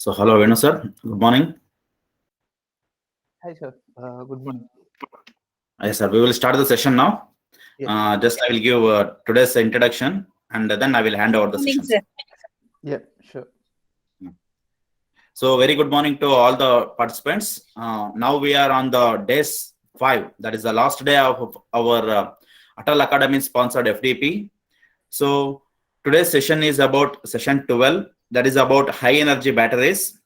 So, hello, Venu sir. Good morning. Hi, sir. Good morning. Yes, sir. We will start the session now. Yes. Just I will give today's introduction, and then I will hand over the Morning, session. sir. Yeah, sure. So, very good morning to all the participants. Now we are on the days 5. That is the last day of our Atal Academy sponsored FDP. So, today's session is about session 12. That is about high energy batteries.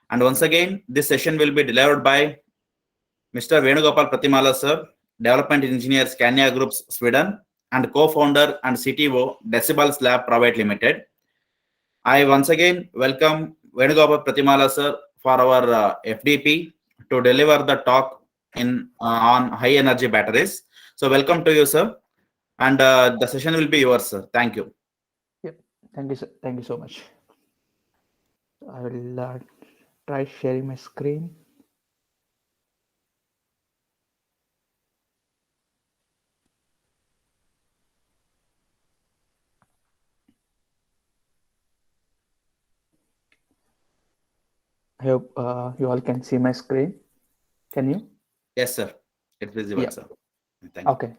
And once again, this session will be delivered by Mr. Venugopal Pratimala sir, Development Engineer Scania Groups Sweden, and co-founder and CTO Decibels Lab Private Limited. I once again welcome Venugopal Pratimala sir for our FDP to deliver the talk on high energy batteries. So welcome to you, sir, and the session will be yours, sir. Thank you. Yep. Thank you, sir. Thank you so much. I will try sharing my screen. I hope you all can see my screen. Can you? Yes, sir. It's visible, Yeah. sir. Thank you. Okay.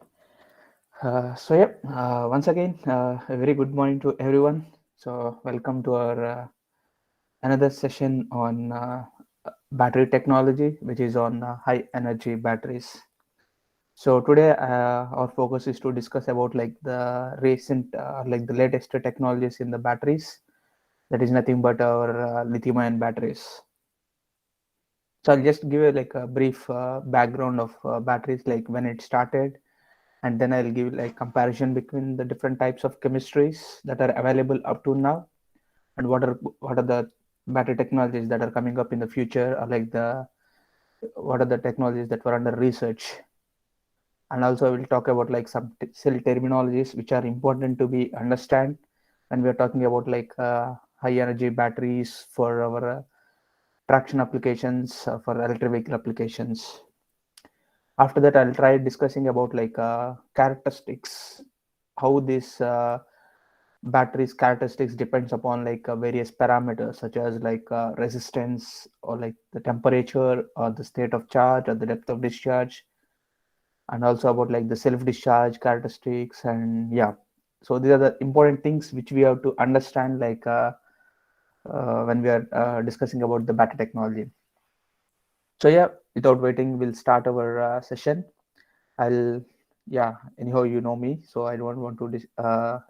Once again, a very good morning to everyone. So, welcome to our another session on battery technology, which is on high energy batteries. So today our focus is to discuss about like the recent, like the latest technologies in the batteries. That is nothing but our lithium-ion batteries. So I'll just give you like a brief background of batteries, like when it started, and then I'll give like comparison between the different types of chemistries that are available up to now, and what are the battery technologies that are coming up in the future, or like the what are the technologies that were under research. And also I will talk about like some cell terminologies which are important to be understand when we are talking about like high energy batteries for our traction applications, for electric vehicle applications. After that I'll try discussing about like characteristics, how this batteries characteristics depends upon like various parameters such as like resistance, or like the temperature, or the state of charge, or the depth of discharge, and also about like the self discharge characteristics. And yeah, so these are the important things which we have to understand like when we are discussing about the battery technology. So yeah, without waiting, we'll start our session. I'll Yeah, anyhow, you know me, so I don't want to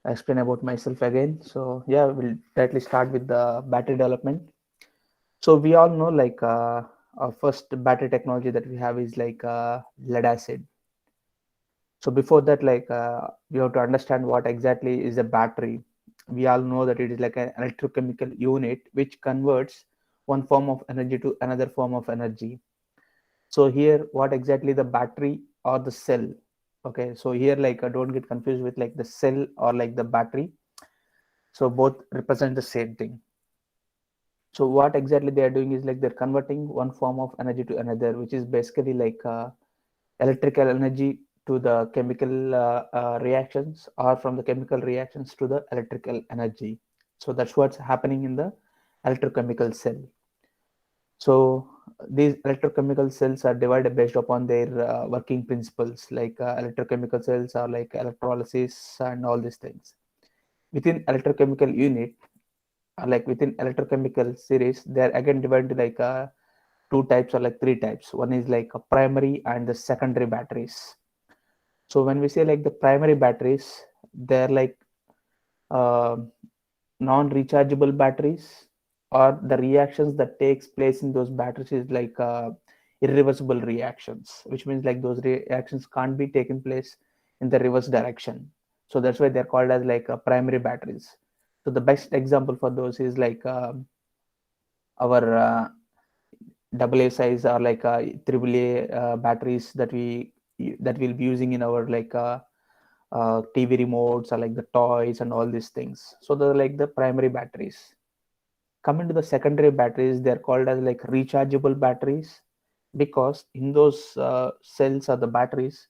explain about myself again. So yeah, we'll directly start with the battery development. So we all know like our first battery technology that we have is like lead acid. So before that, like we have to understand what exactly is a battery. We all know that it is like an electrochemical unit which converts one form of energy to another form of energy. So here, what exactly the battery or the cell? Okay, so here like don't get confused with like the cell or like the battery. So both represent the same thing. So what exactly they are doing is like they're converting one form of energy to another, which is basically like electrical energy to the chemical reactions, or from the chemical reactions to the electrical energy. So that's what's happening in the electrochemical cell. So these electrochemical cells are divided based upon their working principles. Like electrochemical cells are like electrolysis and all these things. Within electrochemical unit, like within electrochemical series, they're again divided into like two types or like three types. One is like a primary and the secondary batteries. So when we say like the primary batteries, they're like uh, non-rechargeable batteries, or the reactions that takes place in those batteries is like irreversible reactions, which means like those reactions can't be taken place in the reverse direction. So that's why they're called as like primary batteries. So the best example for those is like our double A size, or like triple A batteries that we'll be using in our like TV remotes, or like the toys and all these things. So they're like the primary batteries. Coming to the secondary batteries, they're called as like rechargeable batteries, because in those cells or the batteries,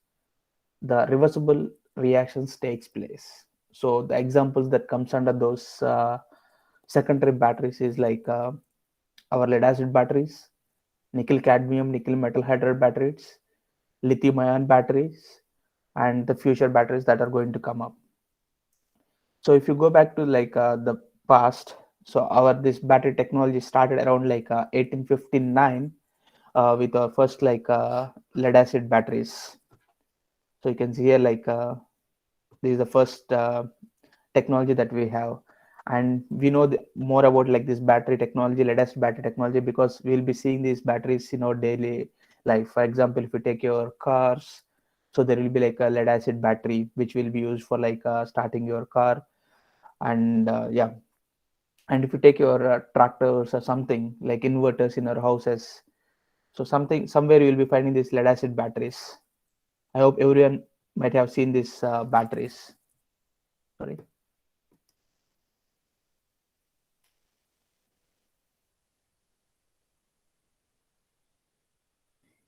the reversible reactions takes place. So the examples that comes under those Secondary batteries is like our lead acid batteries, nickel cadmium, nickel metal hydride batteries, lithium ion batteries, and the future batteries that are going to come up. So if you go back to like the past, so our this battery technology started around like 1859 with our first like lead acid batteries. So you can see here like this is the first technology that we have, and we know more about like this battery technology, lead acid battery technology, because we'll be seeing these batteries in our daily life. For example, if you take your cars, so there will be like a lead acid battery which will be used for like starting your car. And yeah, and if you take your tractors or something like inverters in our houses, so something somewhere you will be finding these lead acid batteries. I hope everyone might have seen these batteries. Sorry.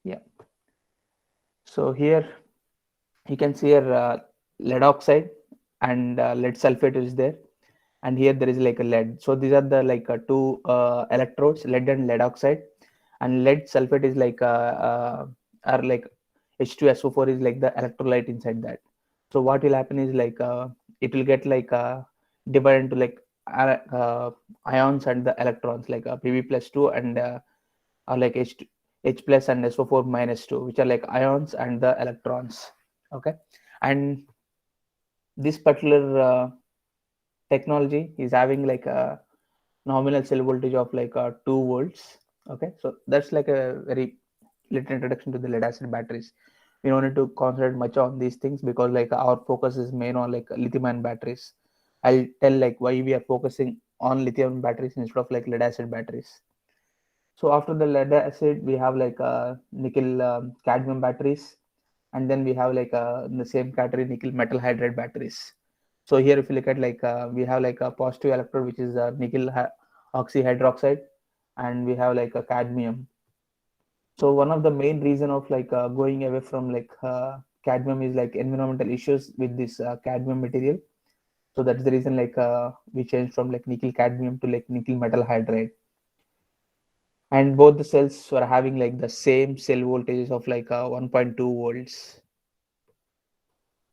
Yeah. So here you can see here lead oxide and lead sulfate is there, and here there is like a lead. So these are the like two electrodes, lead and lead oxide, and lead sulfate is like are like H2SO4 is like the electrolyte inside that. So what will happen is like it will get like divided into like ions and the electrons, like Pb plus 2 and are like H plus and SO4 minus 2, which are like ions and the electrons. Okay, and this particular technology is having like a nominal cell voltage of like 2 volts. Okay, so that's like a very little introduction to the lead acid batteries. We don't need to concentrate much on these things because like our focus is main on like lithium ion batteries. I'll tell like why we are focusing on lithium batteries instead of like lead acid batteries. So after the lead acid, we have like nickel cadmium batteries, and then we have like in the same category nickel metal hydride batteries. So here, if you look at like we have like a positive electrode, which is nickel oxyhydroxide, and we have like a cadmium. So one of the main reason of like going away from like cadmium is like environmental issues with this cadmium material. So that's the reason like we changed from like nickel cadmium to like nickel metal hydride, and both the cells were having like the same cell voltages of like 1.2 volts.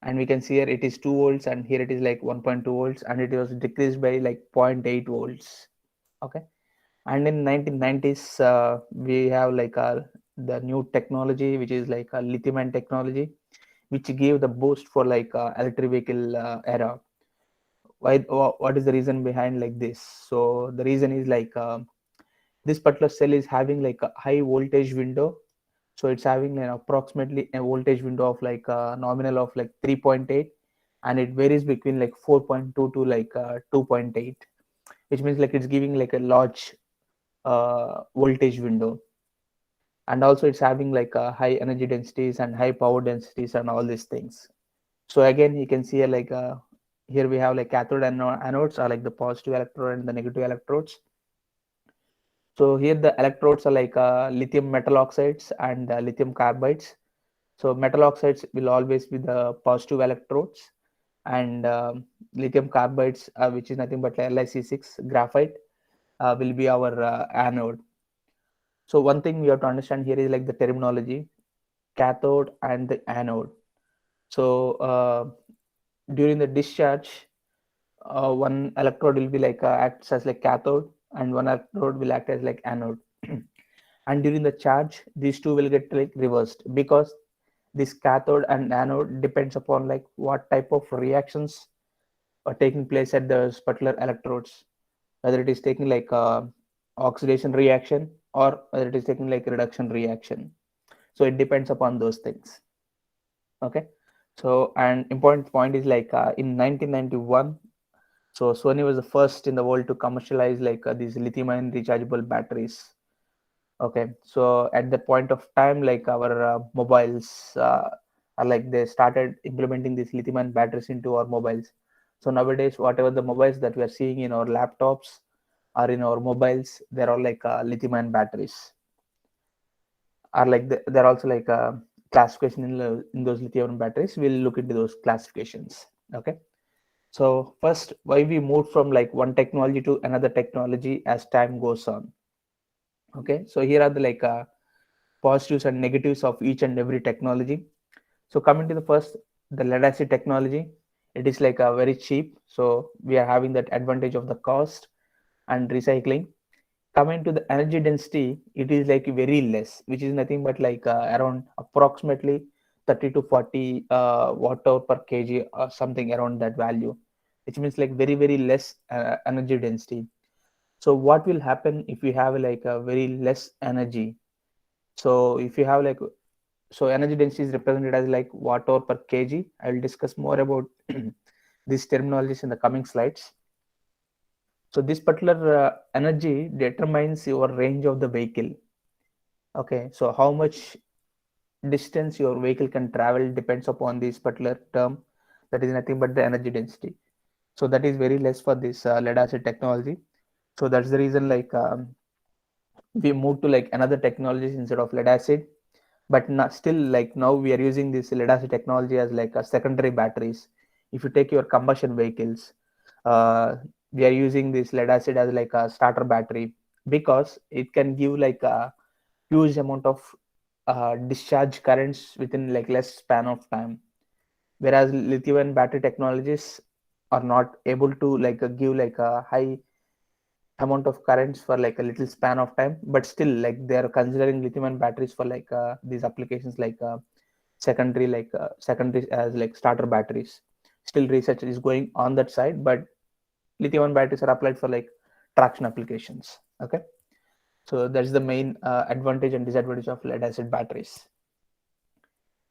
And we can see here it is 2 volts, and here it is like 1.2 volts, and it was decreased by like 0.8 volts. Okay, and in 1990s we have like the new technology, which is like a lithium ion technology, which gave the boost for like electric vehicle era. Why, what is the reason behind like this? So the reason is like this particular cell is having like a high voltage window. So it's having an approximately a voltage window of like a nominal of like 3.8, and it varies between like 4.2 to like 2.8, which means like it's giving like a large voltage window. And also it's having like high energy densities and high power densities and all these things. So again, you can see like here we have like cathode and anodes are like the positive electrode and the negative electrodes. So here the electrodes are like lithium metal oxides and lithium carbides. So metal oxides will always be the positive electrodes, and lithium carbides, which is nothing but Li6 graphite, will be our anode. So one thing we have to understand here is like the terminology, cathode and the anode. So during the discharge, one electrode will be like acts as like cathode, and one electrode will act as like anode. And during the charge, these two will get like reversed, because this cathode and anode depends upon like what type of reactions are taking place at those particular electrodes, whether it is taking like oxidation reaction or whether it is taking like reduction reaction. So it depends upon those things. Okay, so an important point is like in 1991, so Sony was the first in the world to commercialize like these lithium ion rechargeable batteries. Okay, so at that point of time, like our mobiles are like they started implementing these lithium ion batteries into our mobiles. So nowadays, whatever the mobiles that we are seeing in our laptops or in our mobiles, they're all like lithium ion batteries. Are like they're also like classification in those lithium ion batteries. We'll look into those classifications. Okay, So first, why we moved from like one technology to another technology as time goes on. Okay, so here are the like positives and negatives of each and every technology. So coming to the first, the lead acid technology, it is like a very cheap. So we are having that advantage of the cost and recycling. Coming to the energy density, it is like very less, which is nothing but like around approximately 30 to 40 watt hour per kg or something around that value, which means like very very less energy density. So what will happen if you have like a very less energy? So if you have like, so energy density is represented as like watt hour per kg. I will discuss more about these terminologies in the coming slides. So this particular energy determines your range of the vehicle. Okay, so how much distance your vehicle can travel depends upon this particular term. That is nothing but the energy density. So that is very less for this lead acid technology. So that's the reason like we moved to like another technologies instead of lead acid. But not, still like now we are using this lead acid technology as like a secondary batteries. If you take your combustion vehicles, uh, we are using this lead acid as like a starter battery because it can give like a huge amount of discharge currents within like less span of time, whereas lithium ion battery technologies are not able to like give like a high amount of currents for like a little span of time. But still like they are considering lithium ion batteries for like these applications like secondary as like starter batteries. Still research is going on that side, but lithium ion batteries are applied for like traction applications. Okay, so that's the main advantage and disadvantage of lead acid batteries.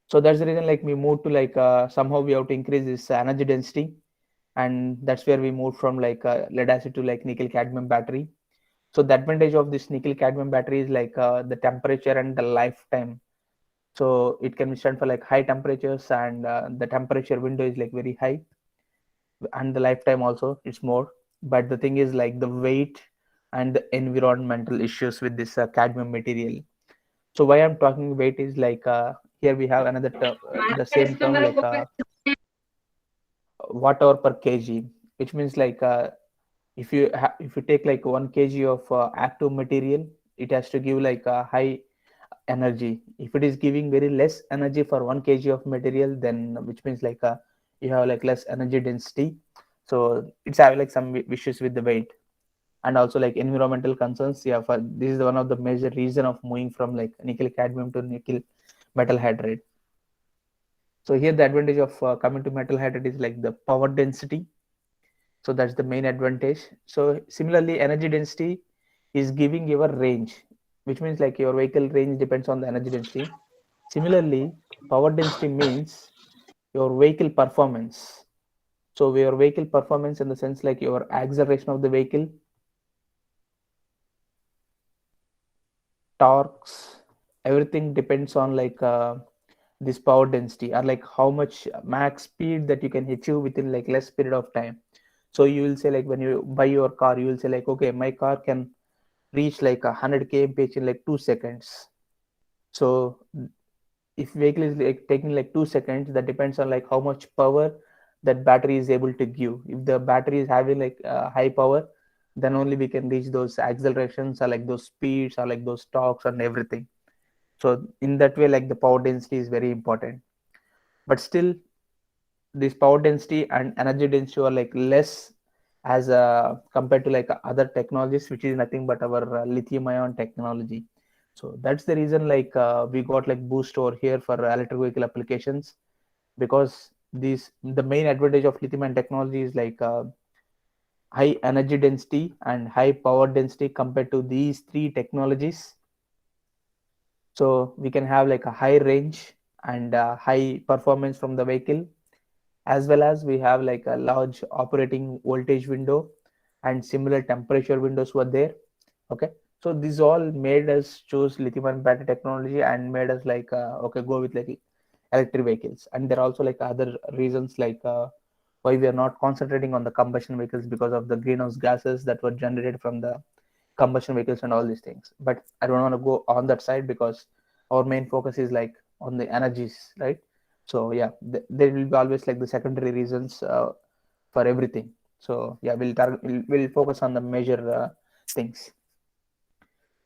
So that's the reason like we moved to like somehow we have to increase this energy density, and that's where we moved from like lead acid to like nickel cadmium battery. So the advantage of this nickel cadmium battery is like the temperature and the lifetime. So it can stand for like high temperatures, and the temperature window is like very high, and the lifetime also it's more. But the thing is like the weight and the environmental issues with this cadmium material. So why I'm talking weight is like here we have another term, the same term like watt hour per kg, which means like if you take like 1 kg of active material, it has to give like a high energy. If it is giving very less energy for 1 kg of material, then which means like you have like less energy density. So it's having like some issues with the weight, and also like environmental concerns. Yeah, for this is one of the major reason of moving from like nickel cadmium to nickel metal hydride. So here the advantage of coming to metal hydride is like the power density. So that's the main advantage. So similarly energy density is giving your range, which means like your vehicle range depends on the energy density. Similarly, power density means your vehicle performance. So your vehicle performance in the sense like your acceleration of the vehicle, torques, everything depends on like this power density, or like how much max speed that you can achieve within like less period of time. So you will say like when you buy your car, you will say like, okay, my car can reach like 100 kmph in like 2 seconds. So if vehicle is like taking like 2 seconds, that depends on like how much power that battery is able to give. If the battery is having like high power, then only we can reach those accelerations or like those speeds or like those torques and everything. So in that way like the power density is very important. But still this power density and energy density are like less as compared to like other technologies, which is nothing but our lithium ion technology. So that's the reason like we got like boost over here for electric vehicle applications, because these the main advantage of lithium ion technology is like high energy density and high power density compared to these three technologies. So we can have like a high range and high performance from the vehicle, as well as we have like a large operating voltage window and similar temperature windows were there. Okay, so this all made us choose lithium ion battery technology and made us like okay, go with like electric vehicles. And there are also like other reasons like why we are not concentrating on the combustion vehicles, because of the greenhouse gases that were generated from the combustion vehicles and all these things. But I don't want to go on that side because our main focus is like on the energies, right? So yeah, there will be always like the secondary reasons for everything. So yeah, we'll focus on the major things.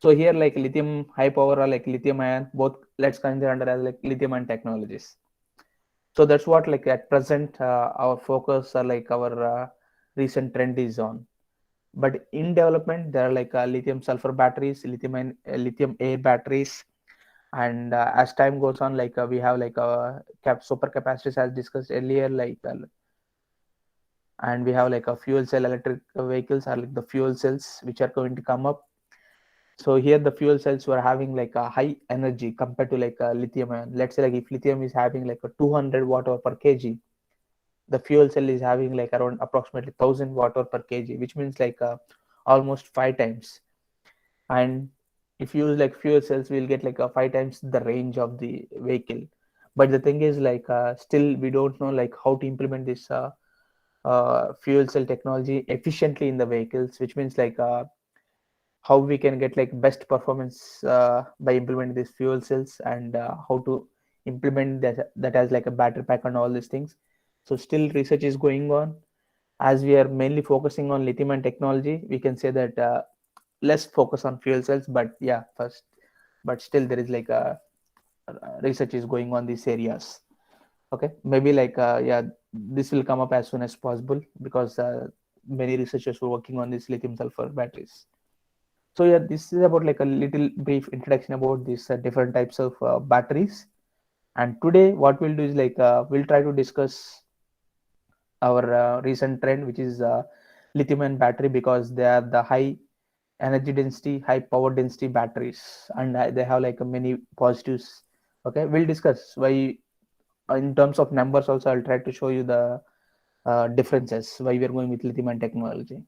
So here, like lithium high power or like lithium ion, both let's consider under as like lithium ion technologies. So that's what like at present our focus or like our recent trend is on. But in development, there are like lithium sulfur batteries, lithium air batteries, and as time goes on, like we have like super capacitors as discussed earlier, like and we have like a fuel cell electric vehicles are like the fuel cells which are going to come up. So here the fuel cells were having like a high energy compared to like a lithium ion. Let's say like if lithium is having like a 200 watt hour per kg, the fuel cell is having like around approximately 1000 watt hour per kg, which means like almost 5 times. And if you use like fuel cells, we'll get like a 5 times the range of the vehicle. But the thing is like still we don't know like how to implement this fuel cell technology efficiently in the vehicles, which means like how we can get like best performance by implementing these fuel cells, and how to implement that as like a battery pack and all these things. So still research is going on. As we are mainly focusing on lithium and technology, we can say that less focus on fuel cells, but yeah, first, but still there is like a research is going on these areas. Okay, maybe like yeah, this will come up as soon as possible because many researchers were working on these lithium sulfur batteries. So yeah, this is about like a little brief introduction about these different types of batteries. And today what we'll do is like we'll try to discuss our recent trend, which is lithium ion battery, because they are the high energy density, high power density batteries, and they have like many positives. Okay, we'll discuss why in terms of numbers also. I'll try to show you the differences why we are going with lithium ion technology.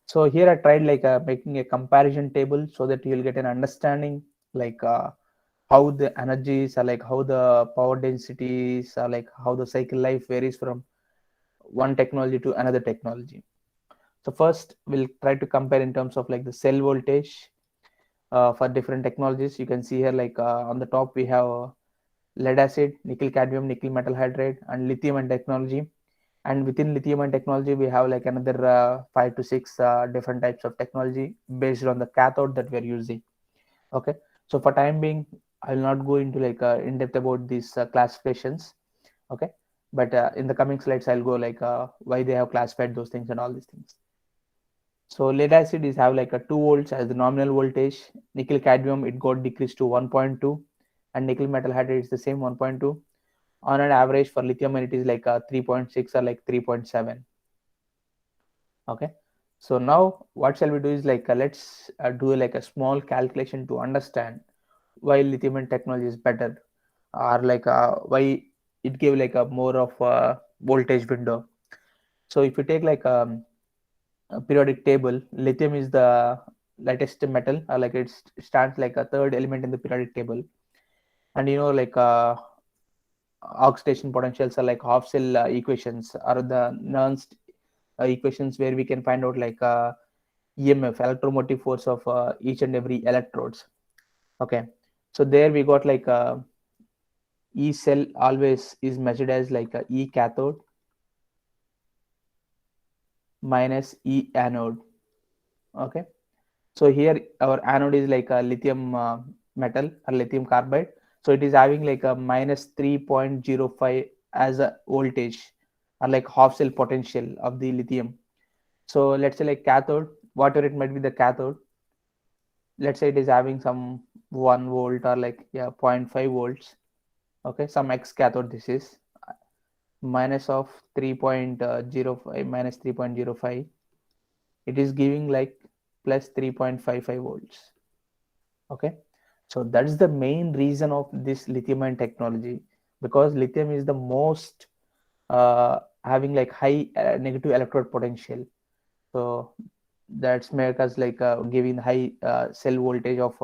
So here I tried like making a comparison table so that you'll get an understanding like how the energies are, like how the power densities are, like how the cycle life varies from one technology to another technology. So first we'll try to compare in terms of like the cell voltage for different technologies. You can see here like on the top we have lead acid, nickel cadmium, nickel metal hydride, and lithium ion technology. And within lithium ion technology we have like another 5 to 6 different types of technology based on the cathode that we are using. Okay, so for time being I will not go into like in depth about these classifications. Okay, but in the coming slides I'll go like why they have classified those things and all these things. So lead acid is have like a 2 volts as the nominal voltage. Nickel cadmium it got decreased to 1.2, and nickel metal hydride is the same 1.2. On an average for lithium it is like 3.6 or like 3.7. Okay, so now what shall we do is like let's do like a small calculation to understand why lithium ion technology is better, or like why it gave like a more of a voltage window. So if you take like periodic table, lithium is the lightest metal, or like it stands like a third element in the periodic table. And you know like oxidation potentials are like half cell equations, are the nernst equations where we can find out like EMF, electromotive force of each and every electrodes. Okay, so there we got like E cell always is measured as like a E cathode minus E anode. Okay, so here our anode is like a lithium metal or lithium carbide, so it is having like a minus 3.05 as a voltage, or like half cell potential of the lithium. So let's say like cathode, whatever it might be the cathode, let's say it is having some 1 volt or like yeah 0.5 volts. Okay, some X cathode this is minus of 3.05 minus 3.05, it is giving like plus 3.55 volts. Okay, so that's the main reason of this lithium ion technology, because lithium is the most having like high negative electrode potential. So that's make us like giving high cell voltage of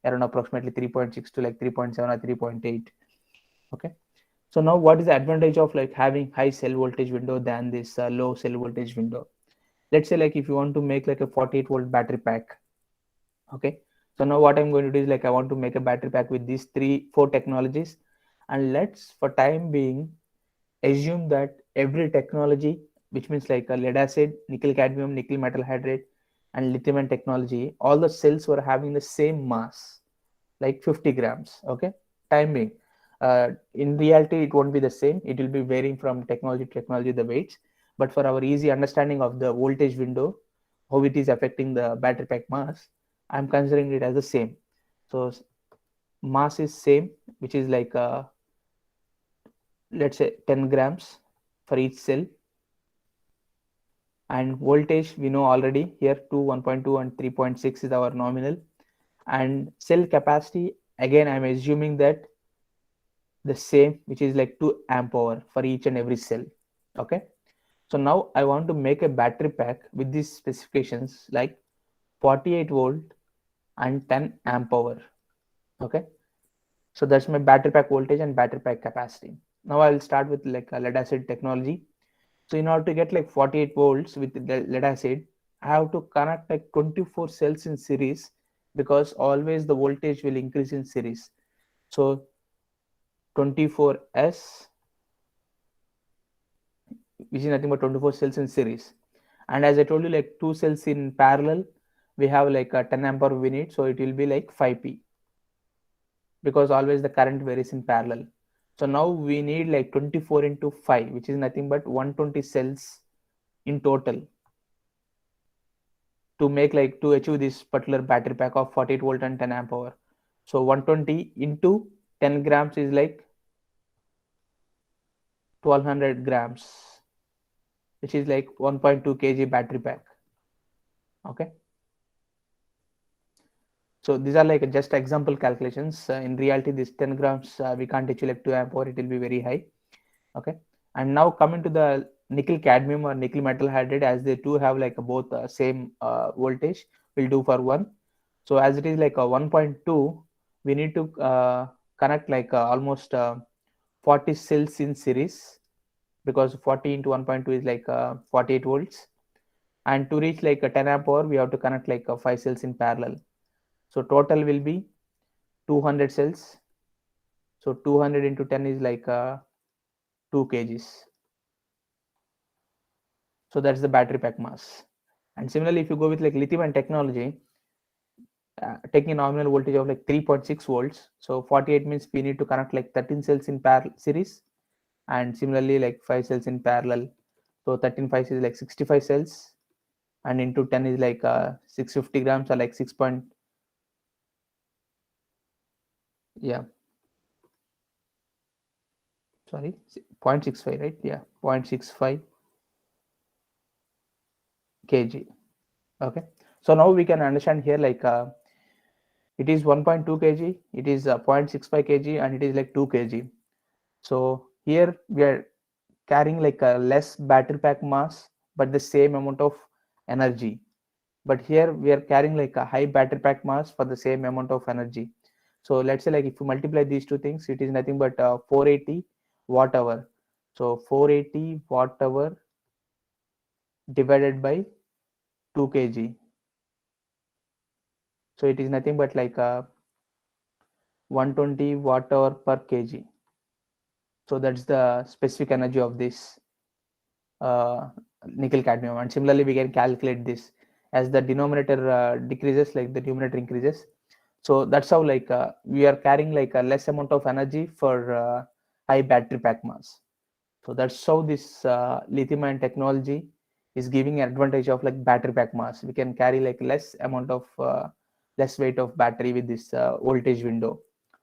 around approximately 3.6 to like 3.7 or 3.8. Okay, so now what is the advantage of like having high cell voltage window than this low cell voltage window? Let's say like if you want to make like a 48-volt battery pack. Okay, so now what I'm going to do is like I want to make a battery pack with these 3 4 technologies, and let's for time being assume that every technology which means like a lead acid, nickel cadmium, nickel metal hydride, and lithium ion technology, all the cells were having the same mass, like 50 grams. Okay, time being. In reality, it won't be the same. It will be varying from technology to technology, the weights. But for our easy understanding of the voltage window, how it is affecting the battery pack mass, I'm considering it as the same. So mass is same, which is like let's say 10 grams for each cell, and voltage we know already here 2, 1.2 and 3.6 is our nominal, and cell capacity again I'm assuming that the same, which is like 2 amp hour for each and every cell. Okay, so now I want to make a battery pack with these specifications like 48 volt and 10 amp hour. Okay, so that's my battery pack voltage and battery pack capacity. Now I will start with like a lead acid technology. So in order to get like 48 volts with the lead acid, I have to connect like 24 cells in series, because always the voltage will increase in series. So 24s, which is nothing but 24 cells in series. And as I told you, like two cells in parallel, we have like a 10 ampere we need, so it will be like 5p, because always the current varies in parallel. So now we need like 24 into 5, which is nothing but 120 cells in total to make like to achieve this particular battery pack of 48 volt and 10 amp hour. So 120 into 10 grams is like 1200 grams, which is like 1.2 kg battery pack. Okay, so these are like just example calculations. In reality, this 10 grams we can't achieve like 2 amp hour, it will be very high. Okay, and now coming to the nickel cadmium or nickel metal hydride, as they two have like both same voltage, we'll do for one. So as it is like a 1.2, we need to connect like almost 40 cells in series, because 40 into 1.2 is like 48 volts, and to reach like a 10 amp hour we have to connect like 5 cells in parallel. So total will be 200 cells. So 200 into 10 is like 2 kgs. So that's the battery pack mass. And similarly, if you go with like lithium ion technology, taking a nominal voltage of like 3.6 volts, so 48 means we need to connect like 13 cells in parallel series, and similarly like 5 cells in parallel. So 13 5 is like 65 cells, and into 10 is like 650 grams, or like 6 point, yeah, sorry, 0.65, right? Yeah, 0.65 kg. Okay, so now we can understand here like it is 1.2 kg, it is 0.65 kg, and it is like 2 kg. So here we are carrying like a less battery pack mass but the same amount of energy. But here we are carrying like a high battery pack mass for the same amount of energy. So let's say like if you multiply these two things, it is nothing but 480 watt hour. So 480 watt hour divided by 2 kg. So it is nothing but like 120 watt hour per kg. So that's the specific energy of this uh, nickel cadmium. And similarly we can calculate this as the denominator decreases, like the numerator increases. So that's how like we are carrying like a less amount of energy for high battery pack mass. So that's how this lithium ion technology is giving an advantage of like battery pack mass. We can carry like less amount of less weight of battery with this voltage window.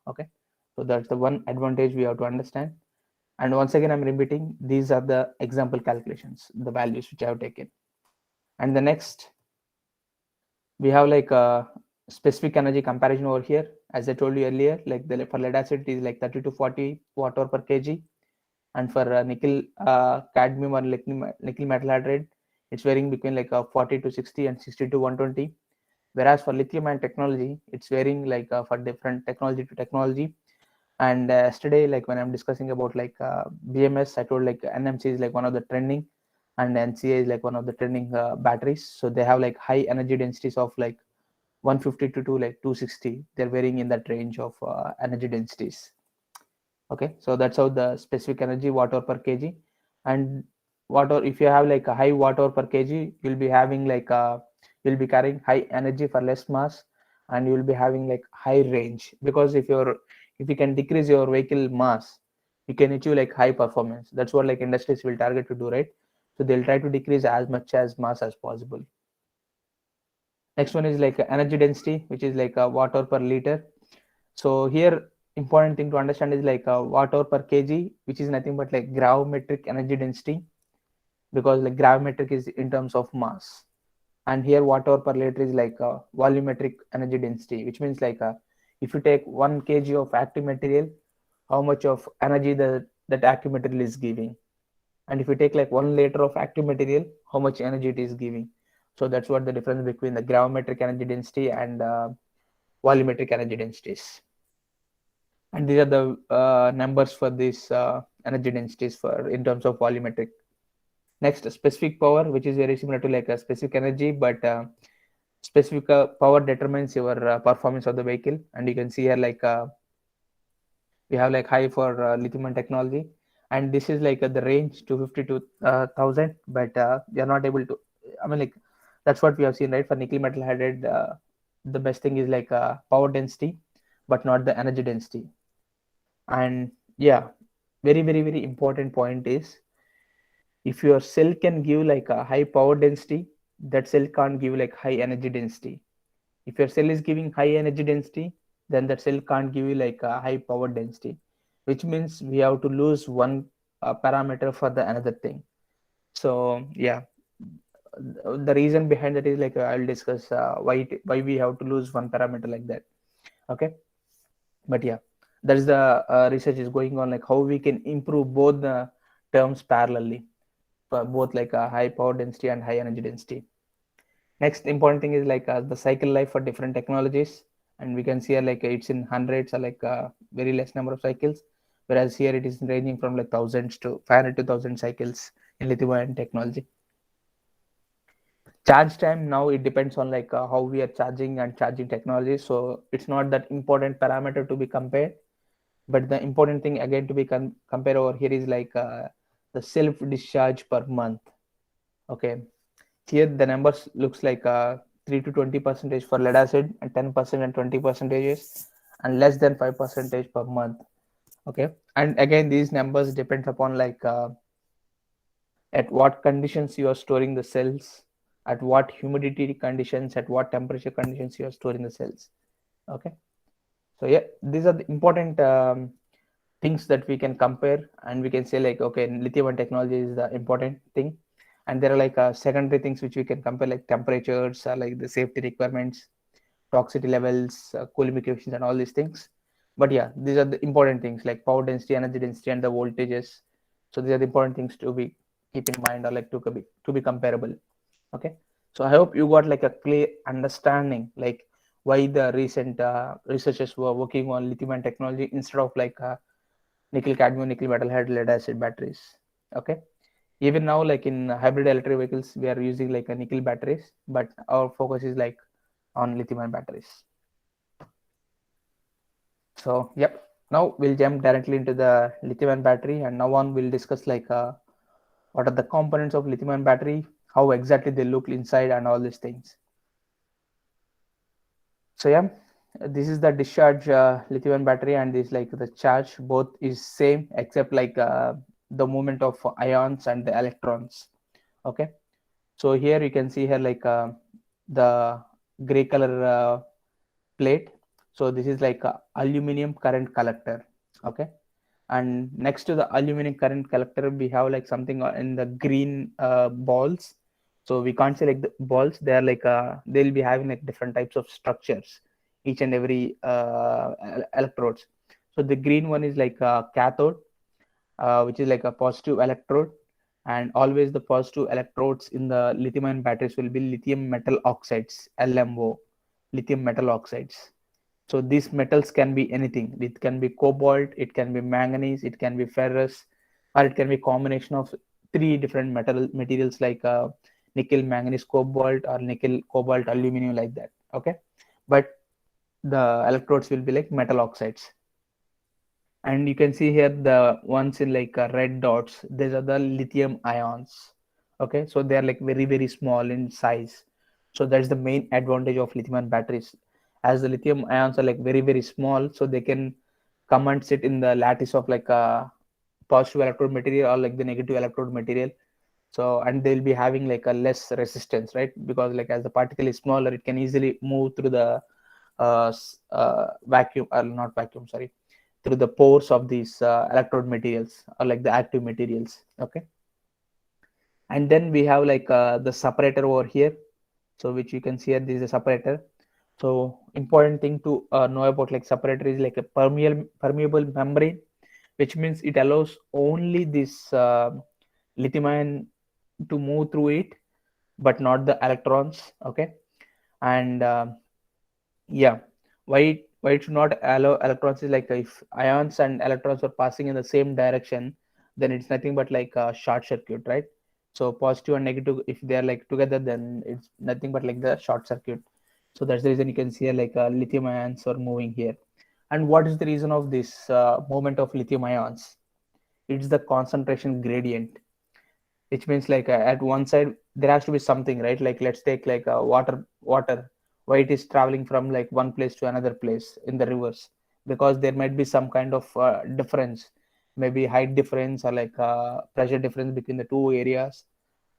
Okay, so that's the one advantage we have to understand. And once again, I'm repeating, these are the example calculations, the values which I have taken. And the next, we have like a specific energy comparison over here. As I told you earlier, like the for lead acid it is like 30 to 40 watt hour per kg, and for nickel cadmium or nickel metal hydride, it's varying between like 40 to 60 and 60 to 120. Whereas for lithium ion technology, it's varying like for different technology to technology. And yesterday, like when I'm discussing about like BMS, I told like NMC is like one of the trending, and NCA is like one of the trending batteries. So they have like high energy densities of like 150 to like 260. They're varying in that range of energy densities. Okay, so that's how the specific energy watt hour per kg. And watt hour. If you have like a high watt hour per kg, you'll be having like you'll be carrying high energy for less mass, and you'll be having like high range, because if you can decrease your vehicle mass, you can achieve like high performance. That's what like industries will target to do, right? So they'll try to decrease as much as mass as possible. Next one is like energy density, which is like a watt hour per liter. So here, important thing to understand is like watt hour per kg, which is nothing but like gravimetric energy density, because like gravimetric is in terms of mass, and here watt hour per liter is like volumetric energy density, which means like if you take 1 kg of active material, how much of energy that active material is giving, and if you take like 1 liter of active material, how much energy it is giving. So that's what the difference between the gravimetric energy density and volumetric energy densities. And these are the numbers for these energy densities for in terms of volumetric. Next, specific power, which is very similar to like a specific energy, but specific power determines your performance of the vehicle. And you can see here like we have like high for lithium ion technology, and this is like the range 250 to 1000, but we are not able to, I mean like that's what we have seen, right? For nickel metal hydride, the best thing is like power density, but not the energy density. And yeah, very important point is, if your cell can give like a high power density, that cell can't give like high energy density. If your cell is giving high energy density, then that cell can't give you like a high power density, which means we have to lose one parameter for the another thing. So yeah, the reason behind that is like I'll discuss why we have to lose one parameter like that. Okay, but yeah, that is the research is going on, like how we can improve both the terms parallelly, for both like a high power density and high energy density. Next important thing is like the cycle life for different technologies, and we can see here like it's in hundreds or like very less number of cycles, whereas here it is ranging from like thousands to 500 to 1000 cycles in lithium ion technology. Charge time, now it depends on like how we are charging and charging technology, so it's not that important parameter to be compared. But the important thing again to be compared over here is like the self discharge per month. Okay, here the numbers looks like 3 to 20 percentage for lead acid, and 10% and 20 percentages, and less than 5 percentage per month. Okay, and again these numbers depends upon like at what conditions you are storing the cells, at what humidity conditions, at what temperature conditions you are storing the cells. Okay, so yeah, these are the important things that we can compare, and we can say like okay, lithium ion technology is the important thing, and there are like secondary things which we can compare, like temperatures, like the safety requirements, toxicity levels, cooling equations, and all these things. But yeah, these are the important things like power density, energy density, and the voltages. So these are the important things to be keep in mind, or like to be comparable. Okay, so I hope you got like a clear understanding like why the recent researchers were working on lithium ion technology instead of like nickel cadmium nickel metal hydride lead acid batteries. Okay, even now like in hybrid electric vehicles we are using like a nickel batteries, but our focus is like on lithium ion batteries. So yep, now we'll jump directly into the lithium ion battery, and now on we'll discuss like what are the components of lithium ion battery, how exactly they look inside, and all these things. So yeah, this is the discharge lithium ion battery, and this like the charge both is same except like the movement of ions and the electrons. Okay, so here you can see here like the gray color plate. So this is like a aluminum current collector. Okay, and next to the aluminum current collector we have like something in the green balls. So we can't say like the balls, they are like they'll be having like different types of structures, each and every electrodes. So the green one is like a cathode, which is like a positive electrode, and always the positive electrodes in the lithium ion batteries will be lithium metal oxides, LMO, lithium metal oxides. So these metals can be anything. It can be cobalt, it can be manganese, it can be ferrous, or it can be combination of three different materials like nickel, manganese, cobalt, or nickel, cobalt, aluminum, like that. Okay, but the electrodes will be like metal oxides. And you can see here the ones in like red dots, these are the lithium ions. Okay, so they are like very very small in size. So that's the main advantage of lithium ion batteries, as the lithium ions are like very very small, so they can come and sit in the lattice of like a positive electrode material or like the negative electrode material. So and they'll be having like a less resistance, right? Because like as the particle is smaller, it can easily move through the vacuum, or not vacuum, sorry, through the pores of these electrode materials or like the active materials. Okay, and then we have like the separator over here, so which you can see here, this is a separator. So important thing to know about like separator is like a permeable membrane, which means it allows only this lithium ion to move through it, but not the electrons. Okay, and yeah, why it should not allow electrons is like if ions and electrons are passing in the same direction, then it's nothing but like a short circuit, right? So positive and negative, if they are like together, then it's nothing but like the short circuit. So that's the reason you can see here like lithium ions are moving here. And what is the reason of this movement of lithium ions? It's the concentration gradient, which means like at one side there has to be something, right? Like let's take like water, why it is traveling from like one place to another place in the rivers, because there might be some kind of difference, maybe height difference or like pressure difference between the two areas,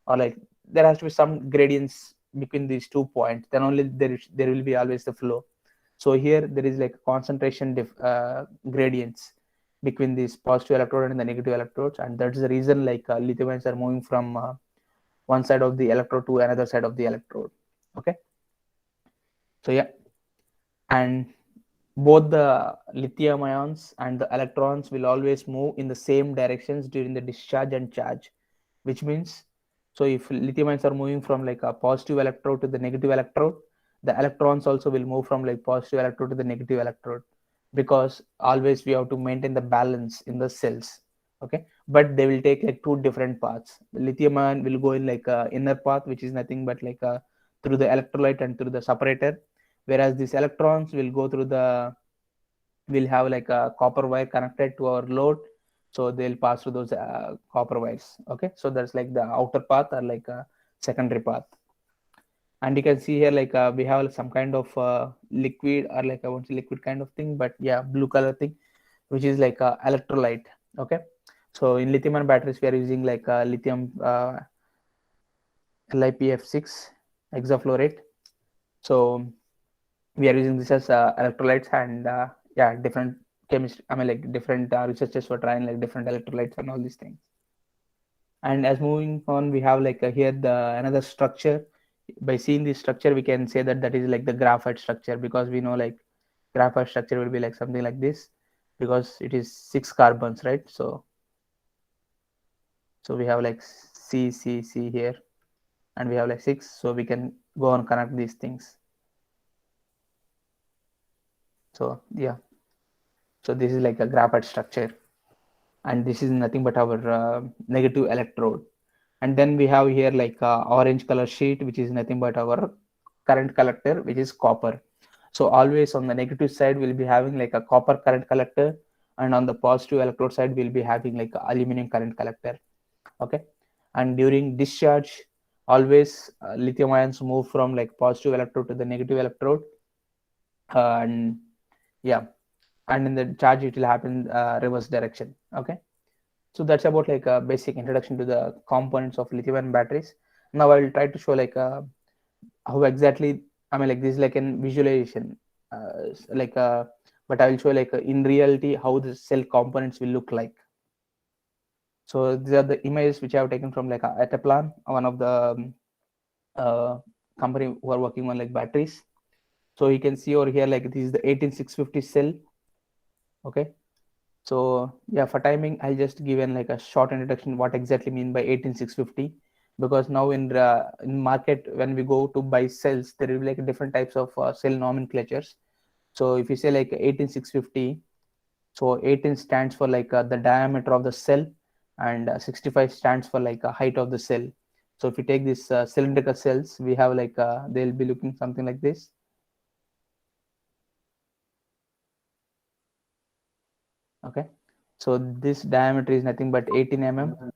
or like there has to be some gradients between these 2 points, then only there will be always the flow. So here there is like concentration gradients between these positive electrode and the negative electrodes, and that's the reason like lithium ions are moving from one side of the electrode to another side of the electrode. Okay, so yeah, and both the lithium ions and the electrons will always move in the same directions during the discharge and charge, which means, so if lithium ions are moving from like a positive electrode to the negative electrode, the electrons also will move from like positive electrode to the negative electrode, because always we have to maintain the balance in the cells. Okay, but they will take like two different paths. The lithium ion will go in like a inner path, which is nothing but like a through the electrolyte and through the separator, whereas these electrons will go through the, will have like a copper wire connected to our load, so they'll pass through those copper wires. Okay, so that's like the outer path or like a secondary path. And you can see here like we have some kind of liquid, or like I won't say liquid kind of thing, but yeah, blue color thing, which is like a electrolyte. Okay, so in lithium ion batteries we are using like lithium LiPF6 hexafluoride. So we are using this as electrolytes, and yeah, different chemistry, I mean like different researchers were trying like different electrolytes and all these things. And as moving on, we have like here the another structure. By seeing this structure we can say that that is like the graphite structure, because we know like graphite structure will be like something like this, because it is 6 carbons, right? So we have like C here, and we have like 6, so we can go and connect these things. So yeah, so this is like a graphite structure, and this is nothing but our negative electrode. And then we have here like orange color sheet, which is nothing but our current collector, which is copper. So always on the negative side we'll be having like a copper current collector, and on the positive electrode side we'll be having like a aluminum current collector. Okay, and during discharge, always lithium ions move from like positive electrode to the negative electrode, and yeah, and in the charge it will happen reverse direction. Okay, so that's about like a basic introduction to the components of lithium ion batteries. Now I will try to show like how exactly, I mean like this is like an visualization, like but I will show like in reality how the cell components will look like. So these are the images which I have taken from like Etaplan, one of the uh, company who are working on like batteries. So you can see over here like this is the 18650 cell. Okay, so yeah, for timing I'll just give in like a short introduction what exactly mean by 18650, because now in market when we go to buy cells there will be like different types of cell nomenclatures. So if you say like 18650, so 18 stands for like the diameter of the cell, and 65 stands for like a height of the cell. So if you take this cylindrical cells, we have like they'll be looking something like this. Okay, so this diameter is nothing but 18 mm,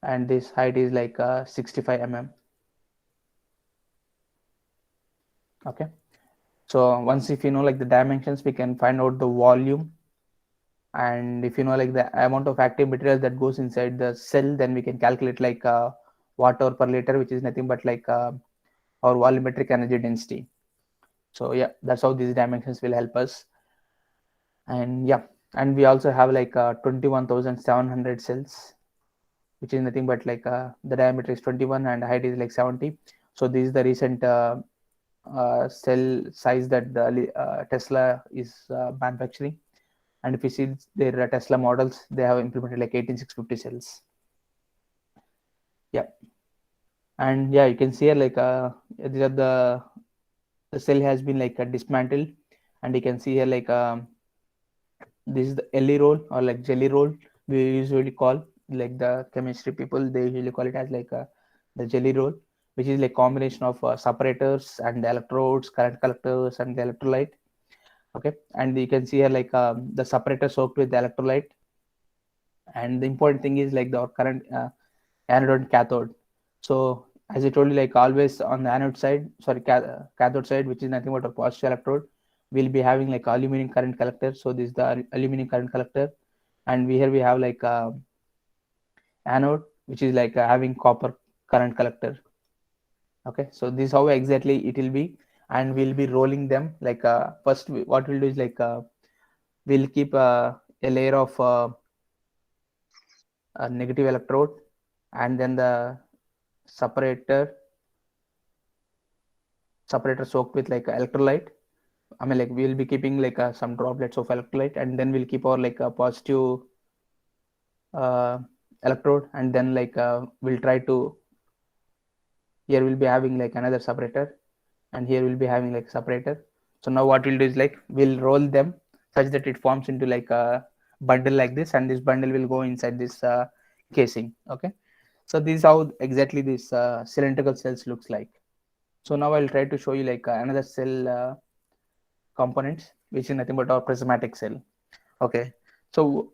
and this height is like 65 mm. Okay, so once if you know like the dimensions, we can find out the volume, and if you know like the amount of active material that goes inside the cell, then we can calculate like watt hour per liter, which is nothing but like our volumetric energy density. So yeah, that's how these dimensions will help us. And yeah, and we also have like 21,700 cells, which is nothing but like the diameter is 21 and height is like 70. So this is the recent cell size that the Tesla is manufacturing. And if you see their Tesla models, they have implemented like 18650 cells. Yeah, and yeah, you can see here like these are the cell has been like dismantled, and you can see here like this is the jelly roll or like jelly roll, we usually call, like the chemistry people, they usually call it as like the jelly roll, which is like combination of separators and the electrodes, current collectors, and the electrolyte. Okay, and you can see here like the separator soaked with the electrolyte. And the important thing is like the current anode and cathode. So as I told you, like always on the anode side, sorry, cathode side, which is nothing but a positive electrode, we'll be having like aluminum current collector. So this is the aluminum current collector, and here we have like anode, which is like having copper current collector. Okay, so this is how exactly it will be, and we'll be rolling them like first what we'll do is like we'll keep a layer of a negative electrode, and then the separator soaked with like electrolyte. I mean, like we'll be keeping like some droplets of electrolyte, and then we'll keep our like a positive uh, electrode, and then like we'll try to, here we'll be having like another separator, and here we'll be having like separator. So now what we'll do is like we'll roll them such that it forms into like a bundle like this, and this bundle will go inside this casing. Okay, so this is how exactly this cylindrical cells looks like. So now I'll try to show you like another cell components, which is nothing but our prismatic cell. Okay, so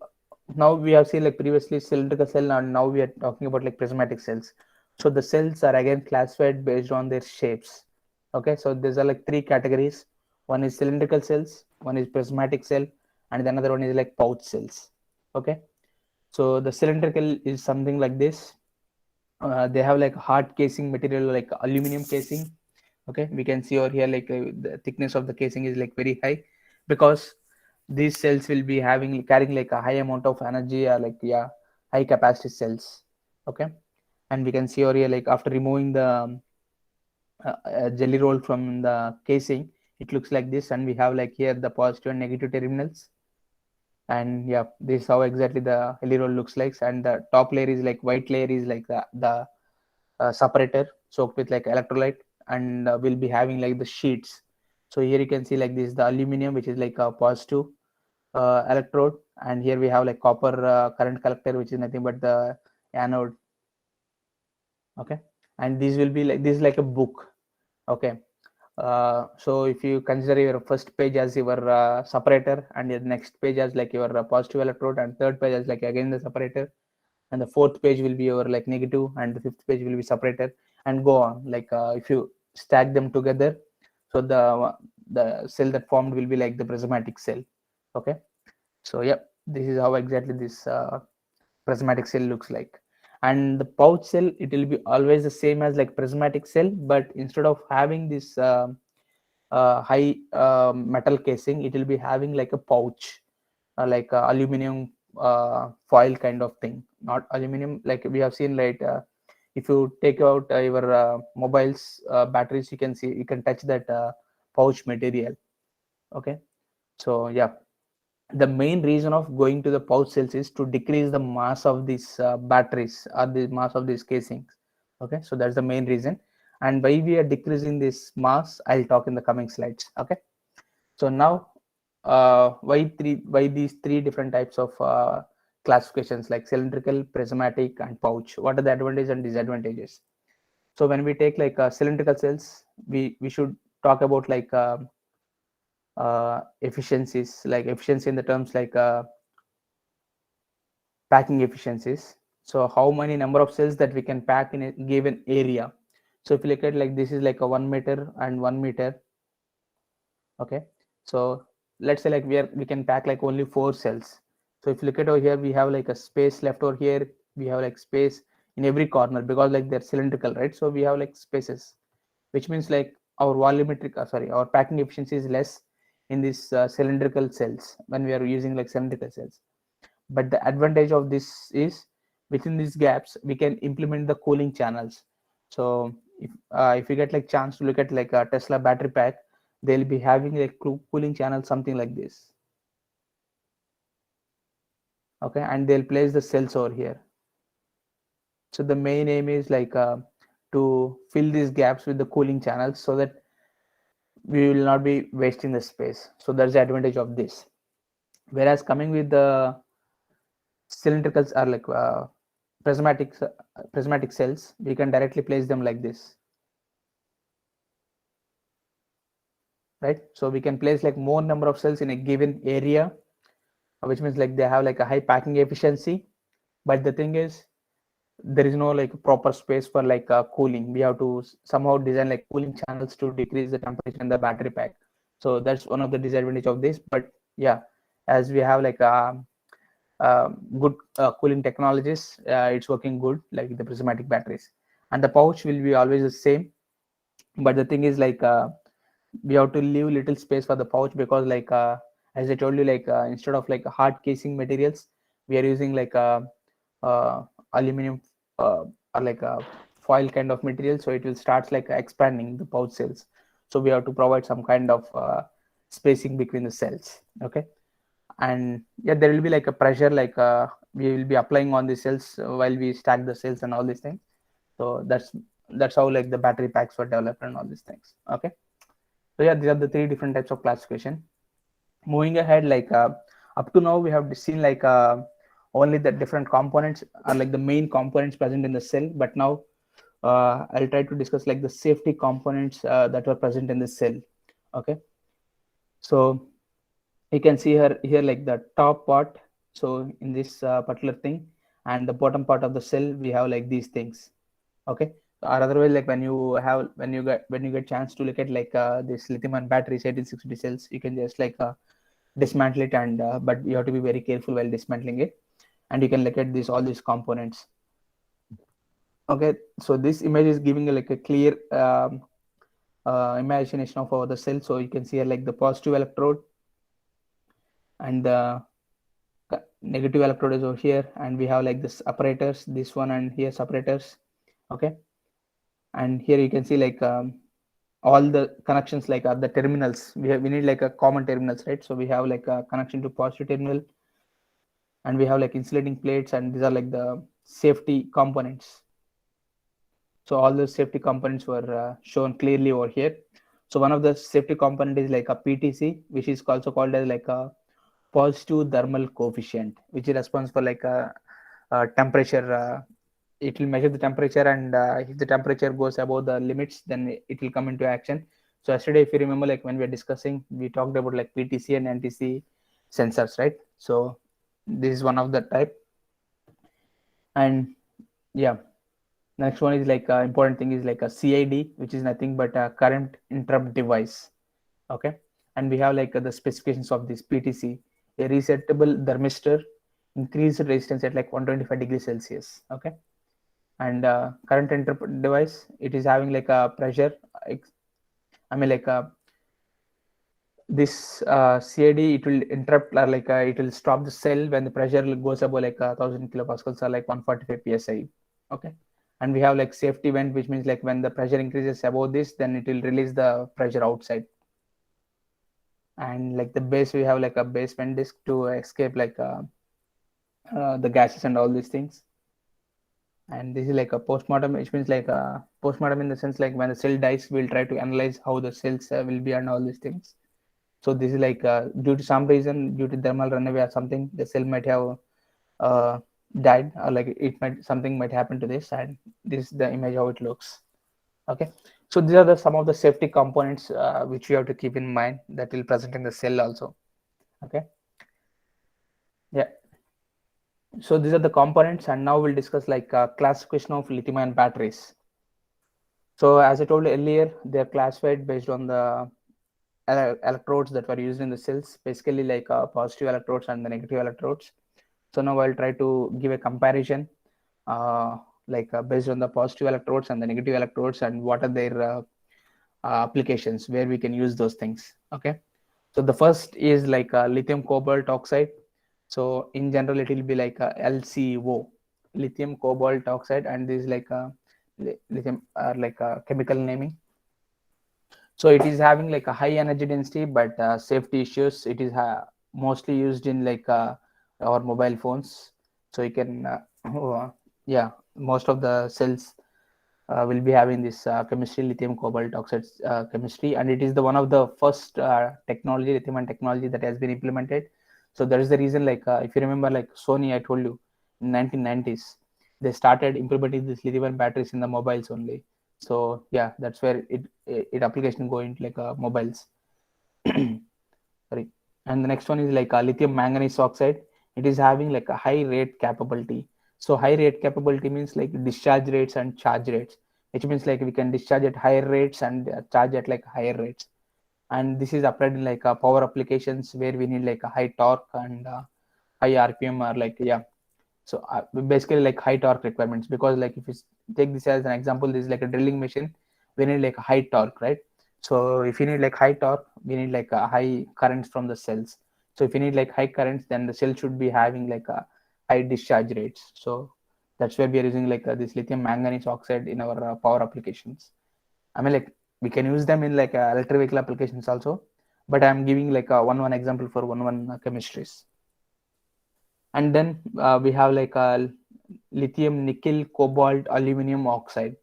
now we have seen like previously cylindrical cell, and now we are talking about like prismatic cells. So the cells are again classified based on their shapes. Okay, so these are like three categories. One is cylindrical cells, one is prismatic cell, and the another one is like pouch cells. Okay, so the cylindrical is something like this. They have like hard casing material like aluminum casing. Okay, we can see over here like the thickness of the casing is like very high, because these cells will be having carrying like a high amount of energy, or like yeah, high capacity cells. Okay, and we can see over here like after removing the jelly roll from the casing, it looks like this, and we have like here the positive and negative terminals. And yeah, this is how exactly the jelly roll looks like, and the top layer is like white layer is like the separator soaked with like electrolyte, and we'll be having like the sheets. So here you can see like this the aluminum, which is like a positive electrode, and here we have like copper current collector, which is nothing but the anode. Okay, and this will be like this is like a book. Okay, so if you consider your first page as your separator, and your next page as like your positive electrode, and third page as like again the separator, and the fourth page will be your like negative, and the fifth page will be separator, and go on like if you stack them together, so the cell that formed will be like the prismatic cell. Okay, so yeah, this is how exactly this prismatic cell looks like. And the pouch cell, it will be always the same as like prismatic cell, but instead of having this high metal casing, it will be having like a pouch, like aluminum foil kind of thing, not aluminum like we have seen like if you take out your mobiles batteries, you can see, you can touch that pouch material. Okay, so yeah, the main reason of going to the pouch cells is to decrease the mass of these batteries or the mass of these casings. Okay, so that's the main reason. And why we are decreasing this mass, I'll talk in the coming slides. Okay, so now why these three different types of classifications like cylindrical, prismatic, and pouch? What are the advantages and disadvantages? So when we take like cylindrical cells, we should talk about like efficiencies, like efficiency in the terms like packing efficiencies. So how many number of cells that we can pack in a given area. So if you look at like this is like a 1 meter and 1 meter. Okay, so let's say like we can pack like only 4 cells. So if you look at over here, we have like a space left over here. We have like space in every corner because like they're cylindrical, right? So we have like spaces, which means like our volumetric, sorry, our packing efficiency is less in these cylindrical cells when we are using like cylindrical cells. But the advantage of this is within these gaps we can implement the cooling channels. So if you get like chance to look at like a Tesla battery pack, they'll be having like cooling channel something like this. Okay, and they'll place the cells over here. So the main aim is like to fill these gaps with the cooling channels so that we will not be wasting the space. So that's the advantage of this. Whereas coming with the cylindricals are like prismatic cells, we can directly place them like this, right? So we can place like more number of cells in a given area, which means like they have like a high packing efficiency. But the thing is, there is no like proper space for like cooling. We have to somehow design like cooling channels to decrease the temperature in the battery pack. So that's one of the disadvantage of this. But yeah, as we have like good cooling technologies, it's working good like the prismatic batteries. And the pouch will be always the same. But the thing is like we have to leave little space for the pouch because like as I told you, like instead of like hard casing materials, we are using like aluminum or like a foil kind of material, so it will start like expanding the pouch cells. So we have to provide some kind of spacing between the cells. Okay, and yeah, there will be like a pressure like we will be applying on the cells while we stack the cells and all these things. So that's how like the battery packs were developed and all these things. Okay, so yeah, these are the 3 different types of classification. Moving ahead, like up to now we have seen like only the different components are like the main components present in the cell. But now I'll try to discuss like the safety components that were present in the cell. Okay, so you can see here like the top part. So in this particular thing, and the bottom part of the cell, we have like these things. Okay, or otherwise like when you get chance to look at like this lithium ion batteries 1860 cells, you can just like dismantle it, and but you have to be very careful while dismantling it. And you can look at this all these components. Okay, so this image is giving like a clear imagination of the cell. So you can see here like the positive electrode and the negative electrode is over here, and we have like this separators, this one, and here separators. Okay, and here you can see like all the connections like the terminals. We need like a common terminals, right? So we have like a connection to positive terminal, and we have like insulating plates, and these are like the safety components. So all the safety components were shown clearly over here. So one of the safety component is like a PTC, which is also called as like a positive thermal coefficient, which is responsible for like a temperature. It will measure the temperature, and if the temperature goes above the limits, then it will come into action. So yesterday, if you remember, like when we were discussing, we talked about like PTC and NTC sensors, right? So this is one of the type. And yeah, next one is like important thing is like a CID, which is nothing but a current interrupt device. Okay, and we have like the specifications of this PTC: a resettable thermistor, increased resistance at like 125 degrees Celsius. Okay, and current interrupt device, it is having like a pressure. I mean like this CID, it will interrupt like it will stop the cell when the pressure goes above like 1000 kilopascals or like 145 psi. Okay, and we have like safety vent, which means like when the pressure increases above this, then it will release the pressure outside. And like the base, we have like a base vent disc to escape like the gases and all these things. And this is like a postmortem, which means like a postmortem in the sense like when the cell dies, we'll try to analyze how the cells will be and all these things. So this is like due to some reason, due to thermal runaway or something, the cell might have uh, died, or like it might something might happen to this, and this is the image how it looks. Okay, So these are the some of the safety components which you have to keep in mind that will present in the cell also. Okay. Yeah. So these are the components, and now we'll discuss like classification of lithium ion batteries. So as I told earlier, they are classified based on the electrodes that were used in the cells, basically like positive electrodes and the negative electrodes. So now I'll try to give a comparison, based on the positive electrodes and the negative electrodes, and what are their applications where we can use those things. Okay. So the first is like lithium cobalt oxide. So in general, it will be like LCO, lithium cobalt oxide, and this is like lithium, like chemical naming. So it is having like a high energy density, but safety issues. It is mostly used in like our mobile phones. So you can, yeah, most of the cells will be having this chemistry, lithium cobalt oxide chemistry, and it is the one of the first technology, lithium ion technology, that has been implemented. So that is the reason, like if you remember, like Sony, I told you, in 1990s they started implementing these lithium ion batteries in the mobiles only. So yeah, that's where it application going to like mobiles. Sorry. And the next one is like lithium manganese oxide. It is having like a high rate capability. So high rate capability means like discharge rates and charge rates, which means like we can discharge at higher rates and charge at like higher rates. And this is applied in like power applications where we need like a high torque and high RPM, or like, yeah. So basically like high torque requirements, because like if you take this as an example, this is like a drilling machine, we need like a high torque, right? So if you need like high torque, we need like a high currents from the cells. So if you need like high currents, then the cell should be having like a high discharge rates. So that's why we are using like this lithium manganese oxide in our power applications. I mean, like we can use them in like electric vehicle applications also, but I'm giving like a one example for one chemistries. And then we have like a lithium nickel cobalt aluminum oxide.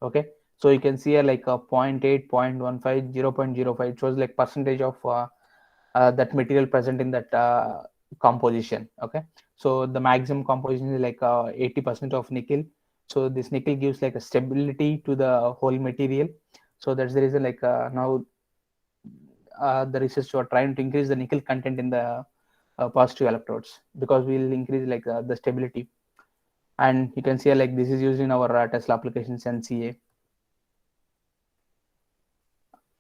Okay, so you can see here like a 0.8, 0.15, 0.05. It shows like percentage of that material present in that composition. Okay, so the maximum composition is like 80% of nickel. So this nickel gives like a stability to the whole material. So that's the reason like now the research are trying to increase the nickel content in the positive electrodes, because we'll increase like the stability. And you can see like this is used in our Tesla applications and CA.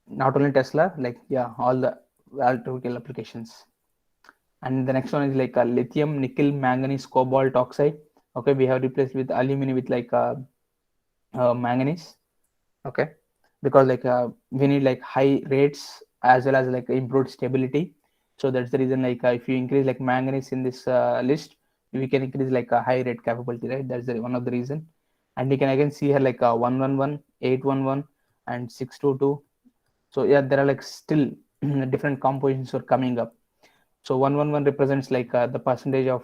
Not only Tesla, like, yeah, all the electrical applications. And the next one is like a lithium nickel manganese cobalt oxide. Okay, we have replaced with aluminum with like manganese. Okay, because like we need like high rates as well as like improved stability. So that's the reason like if you increase like manganese in this list, we can increase like a high rate capability, right? That's one of the reason. And you can again see here like 111, 811, and 622. So yeah, there are like still different compositions are coming up. So 111 represents like the percentage of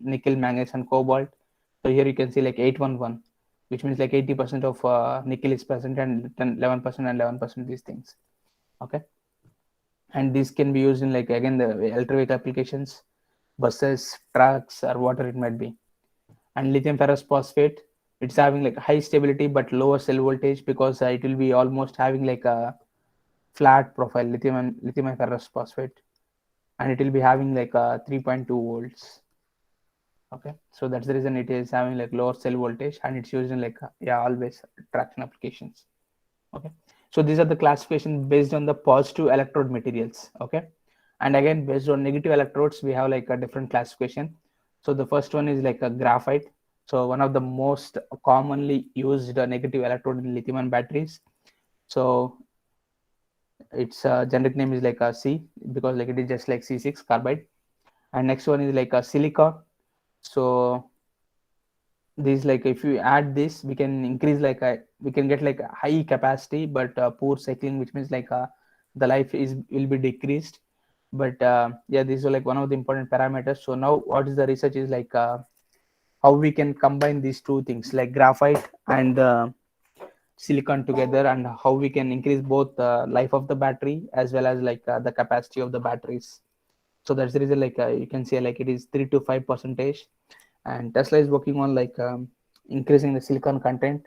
nickel, manganese, and cobalt. So here you can see like 811, which means like 80% of nickel is present, and 11% and 11% these things. Okay, and this can be used in like again the electric vehicle applications, buses, trucks, or whatever it might be. And lithium ferrous phosphate, it's having like high stability but lower cell voltage, because it will be almost having like a flat profile, lithium and ferrous phosphate, and it will be having like 3.2 volts. Okay, so that's the reason it is having like lower cell voltage, and it's used in like yeah, always traction applications. Okay, so these are the classification based on the positive electrode materials. Okay, and again based on negative electrodes, we have like a different classification. So the first one is like a graphite. So one of the most commonly used negative electrode in lithium ion batteries. So its generic name is like a C, because like it is just like C6 carbide. And next one is like a silicon. So this, like if you add this, we can increase like we can get like a high capacity but poor cycling, which means like the life is will be decreased. But yeah, these are like one of the important parameters. So now what is the research is like how we can combine these two things, like graphite and silicon together, and how we can increase both the life of the battery as well as like the capacity of the batteries. So that's the reason like you can say like it is 3 to 5%. And Tesla is working on like increasing the silicon content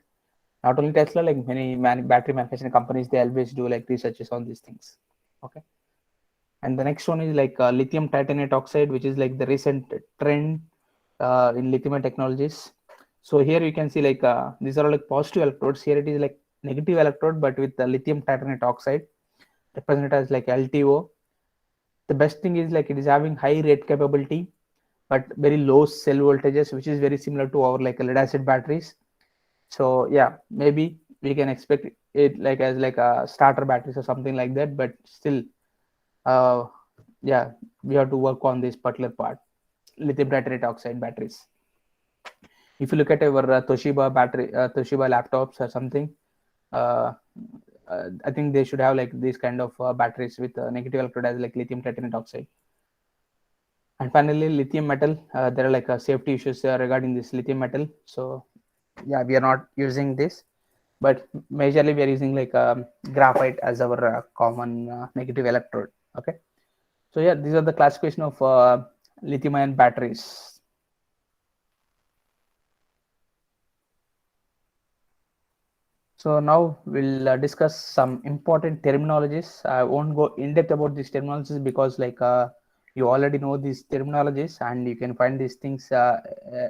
Not only Tesla, like many battery manufacturing companies, they always do like researches on these things. Okay. And the next one is like lithium titanate oxide, which is like the recent trend in lithium technologies. So here you can see like these are like positive electrodes. Here it is like negative electrode, but with the lithium titanate oxide represented as like LTO. The best thing is like it is having high rate capability, but very low cell voltages, which is very similar to our like lead acid batteries. So yeah, maybe we can expect it like as like a starter batteries or something like that, but still uh, yeah, we have to work on this particular part, lithium titanate oxide batteries. If you look at our Toshiba battery, Toshiba laptops or something, uh, I think they should have like these kind of batteries with negative electrode as like lithium titanate oxide. And finally, lithium metal. There are like safety issues regarding this lithium metal. So yeah, we are not using this, but majorly we are using like graphite as our common negative electrode. Okay. So yeah, these are the classification of lithium ion batteries. So now we'll discuss some important terminologies. I won't go in depth about these terminologies because like you already know these terminologies and you can find these things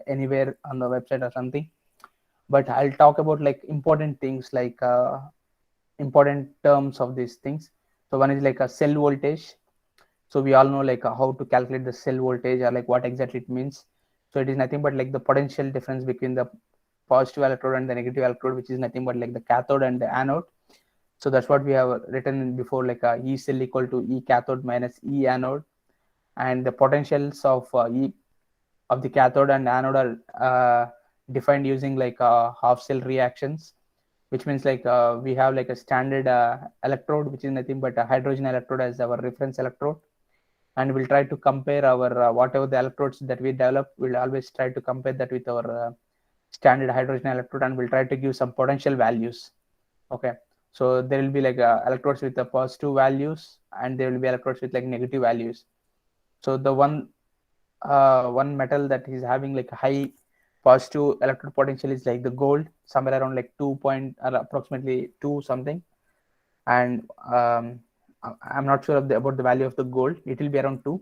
anywhere on the website or something. But I'll talk about like important things like important terms of these things. So one is like a cell voltage. So we all know like how to calculate the cell voltage or like what exactly it means. So it is nothing but like the potential difference between the positive electrode and the negative electrode, which is nothing but like the cathode and the anode. So that's what we have written before, like E cell equal to E cathode minus E anode, and the potentials of E of the cathode and anode are defined using like half cell reactions, which means like we have like a standard electrode, which is nothing but a hydrogen electrode as our reference electrode, and we'll try to compare our whatever the electrodes that we develop, we'll always try to compare that with our standard hydrogen electrode, and we'll try to give some potential values. Okay, so there will be like electrodes with the positive values and there will be electrodes with like negative values. So the one metal that is having like high positive electrode potential is like the gold, somewhere around like 2 point or approximately 2 something. And I'm not sure about the value of the gold. It will be around 2.